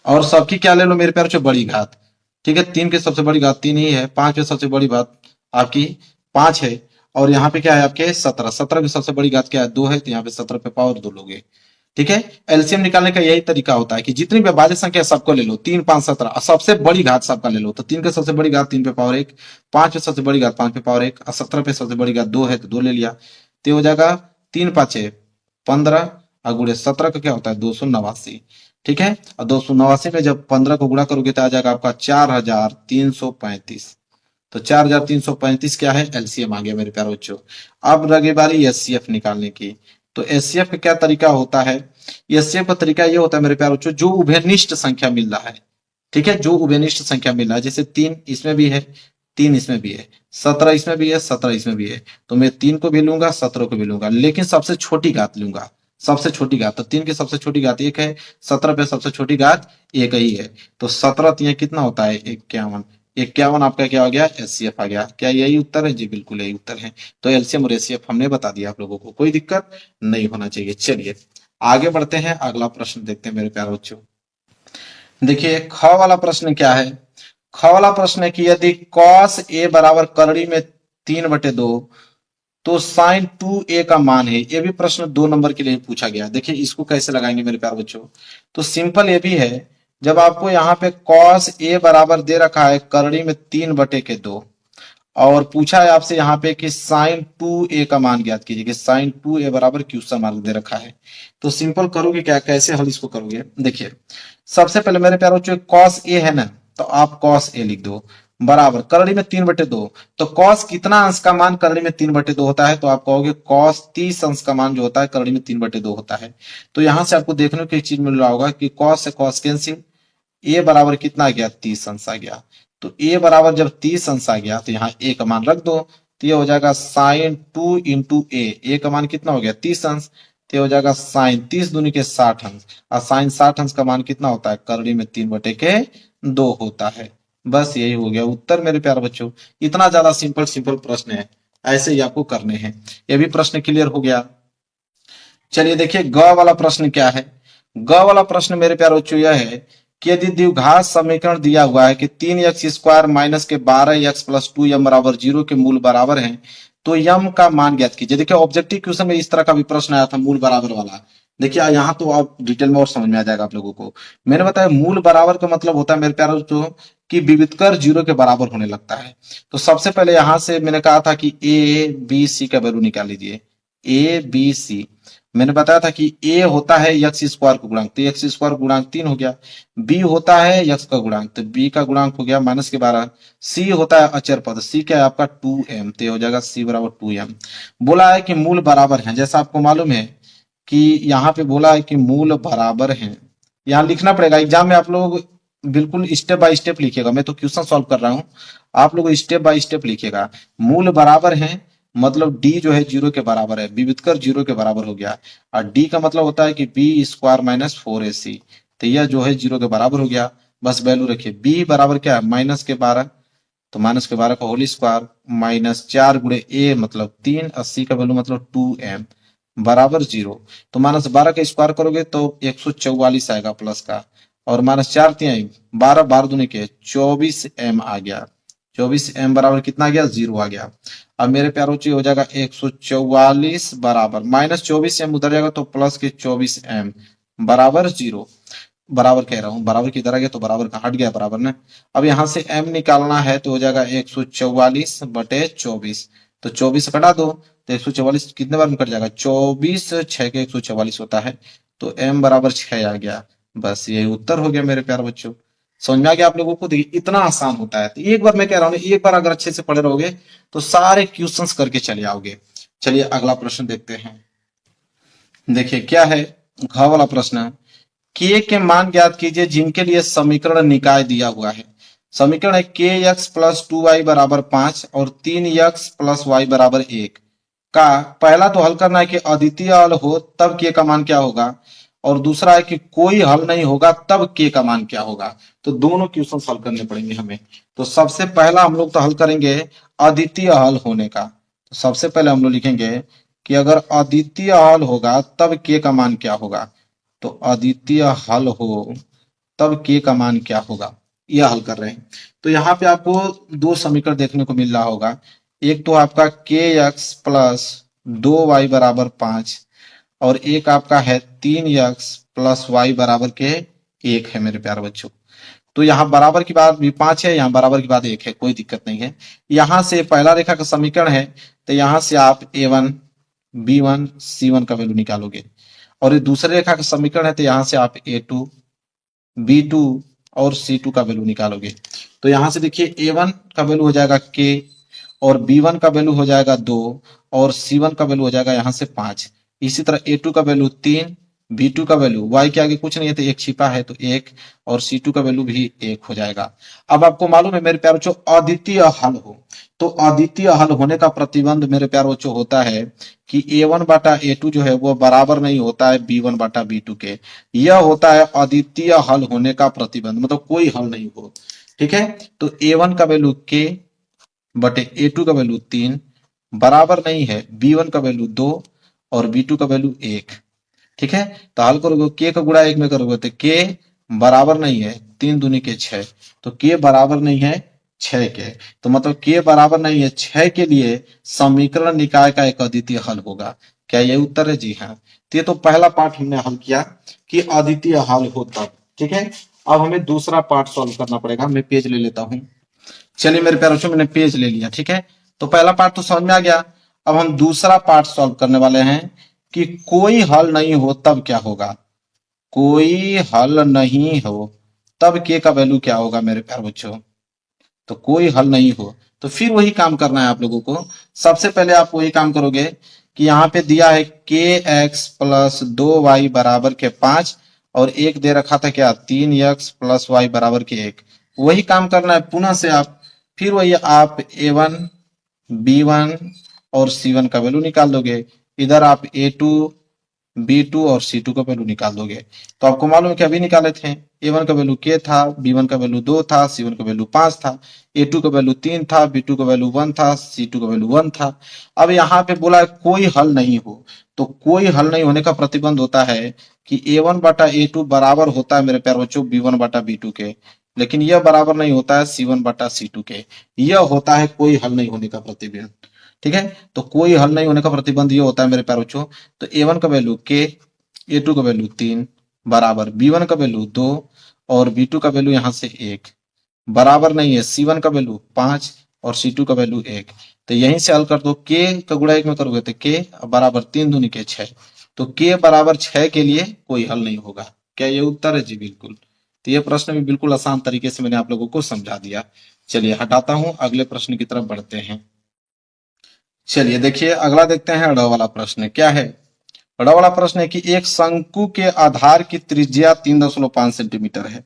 S2: और सबकी क्या ले लो मेरे प्यारे बच्चों? बड़ी घात। ठीक है, 3 की सबसे बड़ी घात 3 ही है, 5 की सबसे बड़ी घात आपकी 5 है, और यहाँ पे क्या है आपके 17। 17 की सबसे बड़ी घात क्या है? 2 है, तो यहाँ पे 17 पे पावर 2 लोगे। ठीक है, एलसीएम निकालने का यही तरीका होता है कि जितनी भी अभाज्य संख्या सबको ले लो, 3, 5, 17, सबसे बड़ी घात सबका ले लो। तो 3 की सबसे बड़ी घात 3 पे पावर 1, 5 पे सबसे बड़ी घात 5 पे पावर 1, और 17 पे सबसे बड़ी घात 2 है तो 2 ले लिया। तो हो जाएगा 3 5 15 और गुणे 17 का क्या होता है? 289। ठीक है, और 289 में जब 15 को गुणा करोगे तो आ जाएगा आपका 4335। तो 4335 क्या है? एलसीएम आ गया मेरे प्यारे बच्चों। अब लगे बारी एचसीएफ निकालने की। तो एचसीएफ का क्या तरीका होता है? एचसीएफ का तरीका ये होता है मेरे प्यारे बच्चों, जो उभयनिष्ठ संख्या मिल रहा है, ठीक है, जो उभयनिष्ठ संख्या मिल रहा है, जैसे 3 इसमें भी है, 3 इसमें भी है, 17 इसमें भी है, 17 इसमें भी है, तो मैं 3 को भी लूंगा, 17 को भी लूंगा, लेकिन सबसे छोटी घात लूंगा। सबसे छोटी घात, तो 3 की सबसे छोटी घात 1 है, 17 पे सबसे छोटी घात 1 ही है, तो 17 3 कितना होता है? 51। 51 आपका क्या हो गया? एचसीएफ आ गया। क्या यही उत्तर है? जी बिल्कुल यही उत्तर है। तो एलसीएम और एचसीएफ हमने बता दिया आप लोगों को, कोई दिक्कत नहीं होना चाहिए। चलिए आगे बढ़ते हैं, अगला प्रश्न देखते हैं मेरे प्यारे बच्चों। देखिए ख वाला प्रश्न क्या है? ख वाला प्रश्न है कि यदि cos a बराबर करड़ी में 3/2 तो sin 2a का मान है। ये भी प्रश्न 2 नंबर के लिए पूछा गया। देखिए इसको कैसे लगाएंगे मेरे प्यारे बच्चों? तो सिंपल ये भी है, जब आपको यहाँ पे cos a बराबर दे रखा है करड़ी में 3/2 और पूछा है आपसे यहाँ पे कि sin 2a का मान ज्ञात कीजिए, कि sin 2a बराबर क्वेश्चन मार्क दे रखा है। तो सिंपल करोगे क्या, कैसे हल इसको करोगे? देखिए सबसे पहले मेरे प्यारे बच्चों cos a है ना, तो आप cos a लिख दो बराबर करड़ी में 3/2। तो cos कितना अंश का मान करड़ी में 3/2 होता है? तो आप कहोगे cos 30 अंश का मान जो होता है करड़ी में 3/2 होता है। तो यहां से आपको देखने को एक चीज मिल रहा होगा कि cos से cos कैंसिल, a बराबर कितना आ गया? 30 अंश आ गया। तो a बराबर जब 30 अंश आ गया तो यहाँ a का मान रख दो, तो ये हो जाएगा sin 2 इंटू a का मान कितना हो गया? 30 अंश। तो ये हो जाएगा sin 30 दूनी के 60 अंश, और sin 60 अंश का मान कितना होता है? करड़ी में 3/2 होता है। बस यही हो गया उत्तर मेरे प्यारे बच्चों। इतना ज्यादा सिंपल सिंपल प्रश्न है, ऐसे ही आपको करने हैं। ये भी प्रश्न क्लियर हो गया। चलिए देखिए ग वाला प्रश्न क्या है? ग वाला प्रश्न मेरे प्यारे बच्चों यह है कि यदि द्विघात समीकरण दिया हुआ है कि 3x² माइनस के 12x प्लस 2m बराबर 0 के मूल बराबर हैं, तो यम का मान ज्ञात कीजिए। देखिए ऑब्जेक्टिव क्वेश्चन में इस तरह का भी प्रश्न आया था मूल बराबर वाला। देखिए यहाँ तो आप डिटेल में और समझ में आ जाएगा आप लोगों को। मैंने बताया मूल बराबर का मतलब होता है मेरे प्यारे बच्चों कि विविधकर 0 के बराबर होने लगता है। तो सबसे पहले यहां से मैंने कहा था कि a b c का वैल्यू निकाल लीजिए। a b c मैंने बताया था कि a होता है x² का गुणांक, तो x² गुणांक 3 हो गया। b होता है x का गुणांक, तो b का गुणांक हो गया -12। c होता है अचर पद, c क्या है आपका? 2m, तो हो जाएगा c बराबर 2m। बोला है कि मूल बराबर है, जैसा आपको मालूम है कि यहाँ पे बोला है कि मूल बराबर हैं। यहाँ लिखना पड़ेगा, एग्जाम में आप लोग बिल्कुल स्टेप बाय स्टेप लिखिएगा। मैं तो क्वेश्चन सॉल्व कर रहा हूँ, आप लोग स्टेप बाय स्टेप लिखिएगा। मूल बराबर हैं मतलब डी जो है 0 के बराबर है, विविधकर 0 के बराबर हो गया। और डी का मतलब होता है कि b² माइनस 4ac, तो यह जो है 0 के बराबर हो गया। बस वैल्यू रखिए। b बराबर क्या है? -12, तो -12 का होल स्क्वायर माइनस 4 गुणे a मतलब 3, 80 का वैल्यू मतलब 2m बराबर 0। तो -12 का स्क्वायर करोगे तो 144 आएगा प्लस का, और -4 3 12, 12 दूनी के 24m आ गया। 24m बराबर कितना आ गया? 0 आ गया। अब मेरे प्यारों चीज हो जाएगा 144 बराबर -24m उधर जाएगा तो प्लस के 24m बराबर 0। बराबर कह रहा हूं, बराबर किधर आ गया? तो बराबर का हट गया बराबर ना। अब यहां से m निकालना है तो हो जाएगा 144/24, तो 24 कटा दो तो 144 कितने बार में कट जाएगा? 24 6 के 144 होता है, तो m बराबर 6 आ गया। बस यही उत्तर हो गया मेरे प्यारे बच्चों। समझ में आ गया आप लोगों को? देखिए इतना आसान होता है। तो एक बार मैं कह रहा हूँ, एक बार अगर अच्छे से पढ़े रहोगे तो सारे क्वेश्चंस करके चले आओगे। चलिए अगला प्रश्न देखते हैं। देखिए क्या है घ वाला प्रश्न, k के मान ज्ञात कीजिए जिनके लिए समीकरण निकाय दिया हुआ है। समीकरण है के एक्स प्लस 2y बराबर 5 और 3x प्लस वाई बराबर 1 का पहला तो हल करना है कि अद्वितीय हल हो तब के का मान क्या होगा, और दूसरा है कि कोई हल नहीं होगा तब के का मान क्या होगा। तो दोनों क्वेश्चन हल करने पड़ेंगे हमें। तो सबसे पहला हम लोग तो हल करेंगे अद्वितीय हल होने का। तो सबसे पहले हम लोग लिखेंगे कि अगर अद्वितीय हल होगा तब के का मान क्या होगा। तो अद्वितीय हल हो तब के का मान क्या होगा, यह हल कर रहे हैं। तो यहाँ पे आपको दो समीकरण देखने को मिल रहा होगा। एक तो आपका के एक्स प्लस 2y बराबर 5 और एक आपका है 3x प्लस वाई बराबर के 1 है मेरे प्यारे बच्चों। तो यहाँ बराबर की बात भी 5 है, यहाँ बराबर की बात 1 है, कोई दिक्कत नहीं है। यहाँ से पहला रेखा का समीकरण है, तो यहाँ से आप a1 b1 c1 का वैल्यू निकालोगे, और ये दूसरे रेखा का समीकरण है, तो यहाँ से आप a2 b2 और c2 का वैल्यू निकालोगे। तो यहाँ से देखिए a1 का वैल्यू हो जाएगा k और b1 का वैल्यू हो जाएगा 2 और c1 का वैल्यू हो जाएगा यहाँ से 5। इसी तरह a2 का वैल्यू 3, b2 का वैल्यू y के आगे कुछ नहीं है तो 1 छिपा है तो 1, और c2 का वैल्यू भी 1 हो जाएगा। अब आपको मालूम है मेरे प्यारे बच्चों, अद्वितीय हल हो तो अद्वितीय हल होने का प्रतिबंध मेरे प्यारे बच्चों होता है कि a1 बाटा a2 जो है वो बराबर नहीं होता है b1 बाटा b2 के। यह होता है अद्वितीय हल होने का प्रतिबंध, मतलब कोई हल नहीं हो। ठीक है, तो a1 का वैल्यू k बटे a2 का वैल्यू 3 बराबर नहीं है b1 का वैल्यू 2 और b2 का वैल्यू 1। ठीक है, तो हल करोगे k का गुणा 1 में करोगे तो k बराबर नहीं है 3 दूनी के 6, तो k बराबर नहीं है 6 के। तो मतलब k बराबर नहीं है 6 के लिए समीकरण निकाय का एक अद्वितीय हल होगा। क्या ये उत्तर है? जी हाँ। तो ये तो पहला पार्ट हमने हल किया कि अद्वितीय हल हो तब। ठीक है, अब हमें दूसरा पार्ट सॉल्व करना पड़ेगा। मैं पेज ले लेता हूं। चलिए मेरे प्यारे बच्चों, मैंने पेज ले लिया। ठीक है, तो पहला पार्ट तो समझ में आ गया। अब हम दूसरा पार्ट सॉल्व करने वाले हैं कि कोई हल नहीं हो तब क्या होगा। कोई हल नहीं हो तब के का वैल्यू क्या होगा मेरे प्यारे बच्चों। तो कोई हल नहीं हो तो फिर वही काम करना है आप लोगों को। सबसे पहले आप वही काम करोगे कि यहाँ पे दिया है के एक्स प्लस 2y बराबर के 5 और एक दे रखा था क्या 3x प्लस वाई बराबर के 1। वही काम करना है पुनः से आप। फिर वही आप a1 b1 और c1 का वैल्यू निकाल दोगे। इधर आप a2 b2 और c2 का वैल्यू निकाल दोगे। तो आपको मालूम है कि अभी निकाले थे a1 का वैल्यू k था, b1 का वैल्यू 2 था, c1 का वैल्यू 5 था, a2 का वैल्यू 3 था, b2 का वैल्यू 1 था, c2 का वैल्यू 1 था। अब यहाँ पे बोला है कोई हल नहीं हो, तो कोई हल नहीं होने का प्रतिबंध होता है कि a1 बाटा a2 बराबर होता है मेरे प्यारे बच्चों b1 बाटा b2 के, लेकिन यह बराबर नहीं होता है c1 बाटा c2 के। यह होता है कोई हल नहीं होने का प्रतिबंध। ठीक है, तो कोई हल नहीं होने का प्रतिबंध ये होता है मेरे प्यारे बच्चों। तो a1 का वैल्यू k, a2 का वैल्यू 3 बराबर b1 का वैल्यू 2 और b2 का वैल्यू यहाँ से 1 बराबर नहीं है c1 का वैल्यू 5 और c2 का वैल्यू 1। तो यहीं से हल कर दो, k का गुणा 1 में करोगे तो k बराबर 3 दूनी के 6। तो k बराबर 6 के लिए कोई हल नहीं होगा। क्या ये उत्तर है? जी बिल्कुल। तो ये प्रश्न भी बिल्कुल आसान तरीके से मैंने आप लोगों को समझा दिया। चलिए हटाता हूं, अगले प्रश्न की तरफ बढ़ते हैं। चलिए देखिए अगला देखते हैं। ड वाला प्रश्न क्या है? ड वाला प्रश्न है कि एक शंकु के आधार की त्रिज्या 3.5 सेंटीमीटर है,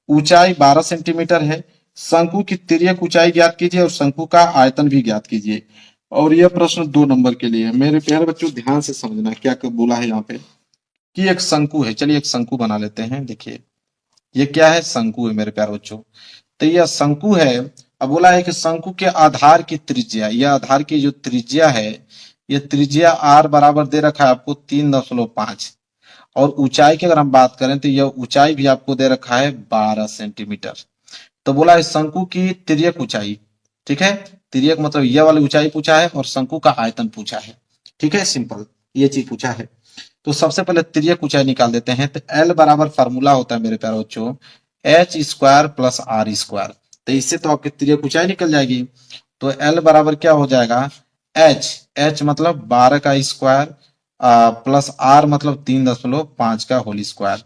S2: ऊंचाई 12 सेंटीमीटर है। शंकु की तिर्यक ऊंचाई ज्ञात कीजिए और शंकु का आयतन भी ज्ञात कीजिए। और यह प्रश्न 2 नंबर के लिए है। मेरे प्यारे बच्चों ध्यान से समझना क्या बोला है यहाँ पे कि एक शंकु है। चलिए एक शंकु बना लेते हैं। देखिए ये क्या है? शंकु है मेरे प्यारे बच्चों। तो यह शंकु है। अब बोला है कि शंकु के आधार की त्रिज्या, यह आधार की जो त्रिज्या है, यह त्रिज्या r बराबर दे रखा है आपको 3.5 और ऊंचाई की अगर हम बात करें तो यह ऊंचाई भी आपको दे रखा है 12 सेंटीमीटर। तो बोला है शंकु की तिर्यक ऊंचाई। ठीक है, तिर्यक मतलब यह वाली ऊंचाई पूछा है और शंकु का आयतन पूछा है। ठीक है, सिंपल ये चीज पूछा है। तो सबसे पहले तिर्यक ऊंचाई निकाल देते हैं। तो L बराबर फार्मूला होता है मेरे प्यारे बच्चों h square plus r square. तो इससे तो आपकी तिर्यक ऊंचाई निकल जाएगी। तो L बराबर क्या हो जाएगा? h मतलब 12 का स्क्वायर प्लस r मतलब 3.5 का होल स्क्वायर।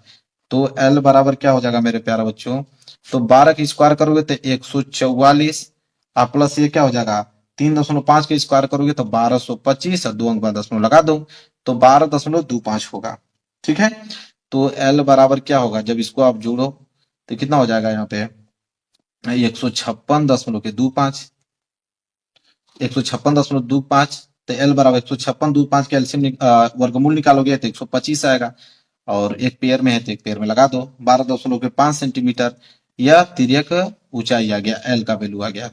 S2: तो L बराबर क्या हो जाएगा मेरे प्यारे बच्चों? तो 12 का स्क्वायर करोगे तो 144 प्लस ये क्या हो जाएगा 3.5 का स्क्वायर करोगे तो 1225 और 2 अंक बाद दशमलव लगा दो तो 12.25 होगा। ठीक है, तो L बराबर क्या होगा जब इसको आप जोड़ो तो कितना हो जाएगा यहाँ पे 156.25 156.25 तो एल बराबर 156.25 के एलसीएम वर्गमूल निकालोगे तो 125 आएगा और एक पेयर में है तो एक पेयर में लगा दो 12.5 सेंटीमीटर। यह तिर्यक ऊंचाई आ गया, एल का वैल्यू आ गया।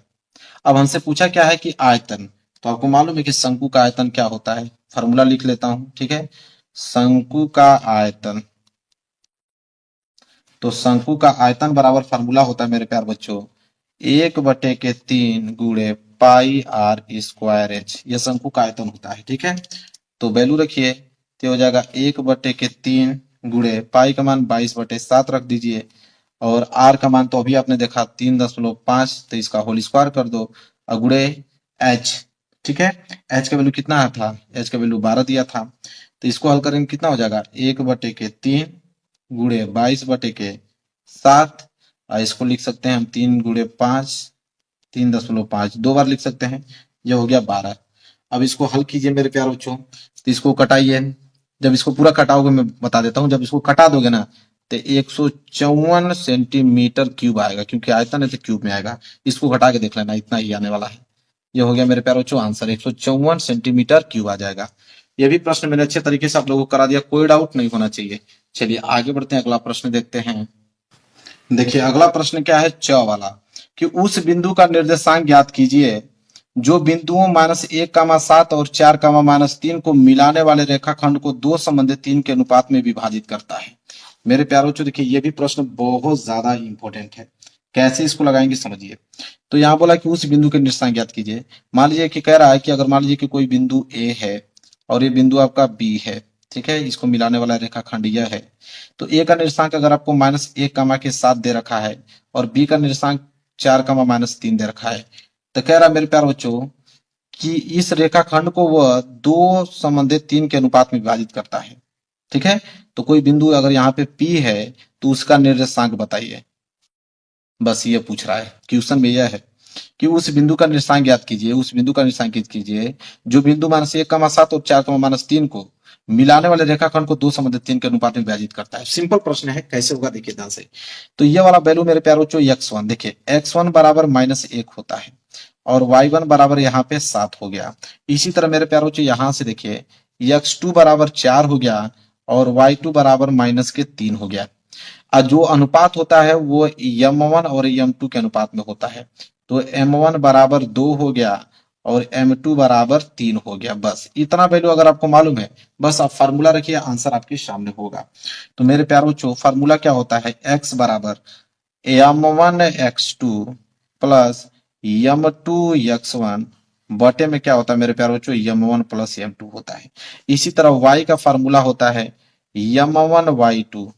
S2: अब हमसे पूछा क्या है कि आयतन, तो आपको मालूम है कि शंकु का आयतन क्या होता है, फॉर्मूला लिख लेता हूं, ठीक है। शंकु का आयतन, तो शंकु का आयतन बराबर फॉर्मूला होता है मेरे प्यार बच्चों 1/3 गुणे पाई आर स्क्वायर एच, यह शंकु का आयतन होता है, ठीक है। तो वैल्यू रखिए तो हो जाएगा 1/3 गुणे पाई का मान 22/7 रख दीजिए और आर का मान तो अभी आपने देखा 3.5, तो इसका होल स्क्वायर कर दो और गुणे एच, ठीक है। एच का वैल्यू कितना था, एच का वैल्यू 12 दिया था, तो इसको हल करेंगे कितना हो जाएगा 1/3 गुणे 22/7 और इसको लिख सकते हैं हम 3 गुणे 5, 3.5 दो बार लिख सकते हैं, यह हो गया 12। अब इसको हल कीजिए मेरे प्यारे बच्चों, तो इसको कटाइए, जब इसको पूरा कटाओगे मैं बता देता हूँ, जब इसको कटा दोगे ना तो 154 सेंटीमीटर क्यूब आएगा, क्योंकि आयतन है तो क्यूब में आएगा। इसको घटा के देख लेना, इतना ही आने वाला है। ये हो गया मेरे प्यारे बच्चों आंसर, 154 सेंटीमीटर क्यूब आ जाएगा। ये भी प्रश्न मैंने अच्छे तरीके से आप लोगों को करा दिया, कोई डाउट नहीं होना चाहिए। चलिए आगे बढ़ते हैं, अगला प्रश्न देखते हैं। देखिए अगला प्रश्न क्या है, च वाला, कि उस बिंदु का निर्देशांक ज्ञात कीजिए जो बिंदुओं -1,7 और 4,-3 को मिलाने वाले रेखाखंड को 2 संबंधित 3 के अनुपात में विभाजित करता है। मेरे प्यारे बच्चों देखिए ये भी प्रश्न बहुत ज्यादा इंपॉर्टेंट है, कैसे इसको लगाएंगे समझिए। तो यहाँ बोला कि उस बिंदु के निर्देशांक ज्ञात कीजिए। मान लीजिए कि कह रहा है कि अगर मान लीजिए कि कोई बिंदु ए है और ये बिंदु आपका बी है, ठीक है, इसको मिलाने वाला रेखाखंड यह है। तो ए का निर्देशांक अगर आपको -1,7 दे रखा है और बी का निर्देशांक 4,-3 दे रखा है, तो कह रहा है मेरे प्यारे बच्चों कि इस रेखाखंड को वह 2 संबंधित 3 के अनुपात में विभाजित करता है, ठीक है। तो कोई बिंदु अगर यहाँ पे P है तो उसका निर्देशांक बताइए, बस ये पूछ रहा है क्वेश्चन में, यह है कि उस बिंदु का निर्देशांक ज्ञात कीजिए, उस बिंदु का निर्देशांक ज्ञात कीजिए जो बिंदु -1,7 और 4,-3 को मिलाने वाले रेखाखंड को 2 संबंधित 3 के अनुपात में विभाजित करता है। सिंपल प्रश्न है, कैसे होगा देखिए ध्यान से। तो ये वाला वैल्यू मेरे प्यारे बच्चों x1, देखिए x1 बराबर -1 होता है और y1 बराबर यहाँ पे 7 हो गया। इसी तरह मेरे प्यारे बच्चों यहाँ से देखिए x2 बराबर 4 हो गया और y2 बराबर -3 हो गया। और जो अनुपात होता है वो m1 और m2 के अनुपात में होता है। तो m1 बराबर 2 हो गया और m2 बराबर 3 हो गया। बस इतना वैल्यू अगर आपको मालूम है, बस आप फार्मूला रखिए, आंसर आपके सामने होगा। तो मेरे प्यारे बच्चों फार्मूला क्या होता है, x बराबर m1 x2 plus m2 x1 बटे में क्या होता है मेरे प्यारे बच्चों m1 प्लस m2 होता है। इसी तरह y का फार्मूला होता है m1 y2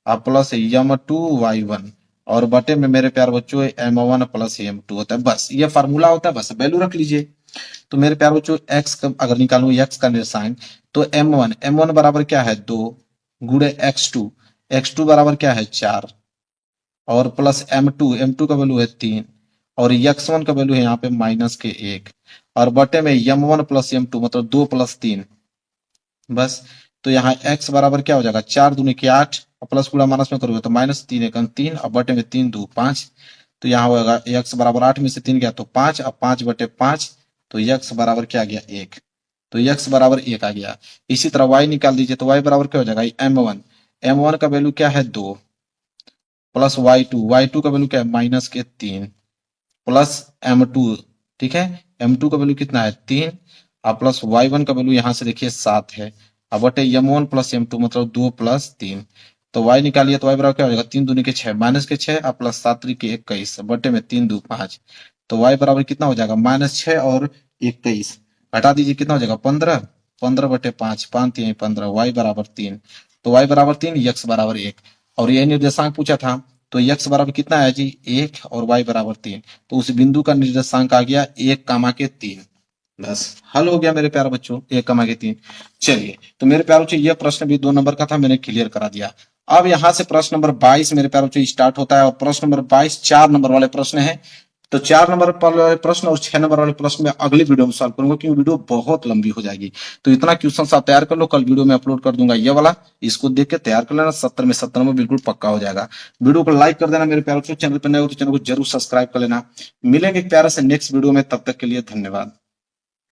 S2: plus m2 y1 और बटे में मेरे प्यारे बच्चों m1 प्लस m2 होता है। बस ये फार्मूला होता है, बस वैल्यू रख लीजिए। तो मेरे प्यारे बच्चों x का अगर निकालूं x का निर्देशांक, तो m1 बराबर क्या है 2 गुणे x2 बराबर क्या है 4 और प्लस m2 का वैल्यू है 3 और x1 का वैल्यू है यहाँ पे -1 और बटे में m1 प्लस m2 मतलब 2 + 3। बस तो यहाँ x बराबर क्या हो जाएगा 4 दूनी के 8 और प्लस गुणा माइनस में करोगे तो -3 × 3 और बटे में 3 2 5। तो यहाँ होगा x बराबर 8 में से 3 गया तो 5 और 5/5 तो x बराबर क्या आ गया 1। तो x बराबर 1 आ गया। इसी तरह y निकाल दीजिए तो y बराबर क्या हो जाएगा m1 का वैल्यू क्या है 2 प्लस y2 का वैल्यू क्या है -3 प्लस m2, ठीक है, m2 का वैल्यू कितना है 3 और प्लस y1 का वैल्यू यहाँ से देखिए 7 है और बटे m1 प्लस m2 मतलब 2 + 3। तो y निकालिए तो y बराबर क्या हो जाएगा 3 दूनी के 6 -6 और प्लस 7 3 के 21 बटे में 3 2 5। तो y बराबर कितना हो जाएगा -6 और 21 घटा दीजिए कितना हो जाएगा 15/5 5 3 15 y बराबर 3। तो y बराबर 3 x बराबर 1 और यही निर्देशांक पूछा था। तो x बराबर कितना है जी 1 और y बराबर 3। तो उस बिंदु का निर्देशांक आ गया 1,3। बस हल हो गया मेरे प्यारे बच्चों 1,3। चलिए तो मेरे प्यारे बच्चों यह प्रश्न भी 2 नंबर का था, मैंने क्लियर करा दिया। अब यहां से प्रश्न नंबर 22 मेरे प्यारे बच्चों स्टार्ट होता है और प्रश्न नंबर 22 4 नंबर वाले प्रश्न है। तो 4 नंबर वाले प्रश्न और 6 नंबर वाले प्रश्न में अगली वीडियो में सॉल्व करूंगा, क्योंकि वीडियो बहुत लंबी हो जाएगी। तो इतना क्वेश्चन आप तैयार कर लो, कल वीडियो में अपलोड कर दूंगा ये वाला, इसको देख के तैयार कर लेना, 70 में 70 नंबर बिल्कुल पक्का हो जाएगा। वीडियो को लाइक कर देना मेरे प्यारे बच्चों, चैनल पर नए हो तो चैनल को जरूर सब्सक्राइब कर लेना। मिलेंगे एक प्यारे से नेक्स्ट वीडियो में, तब तक के लिए धन्यवाद।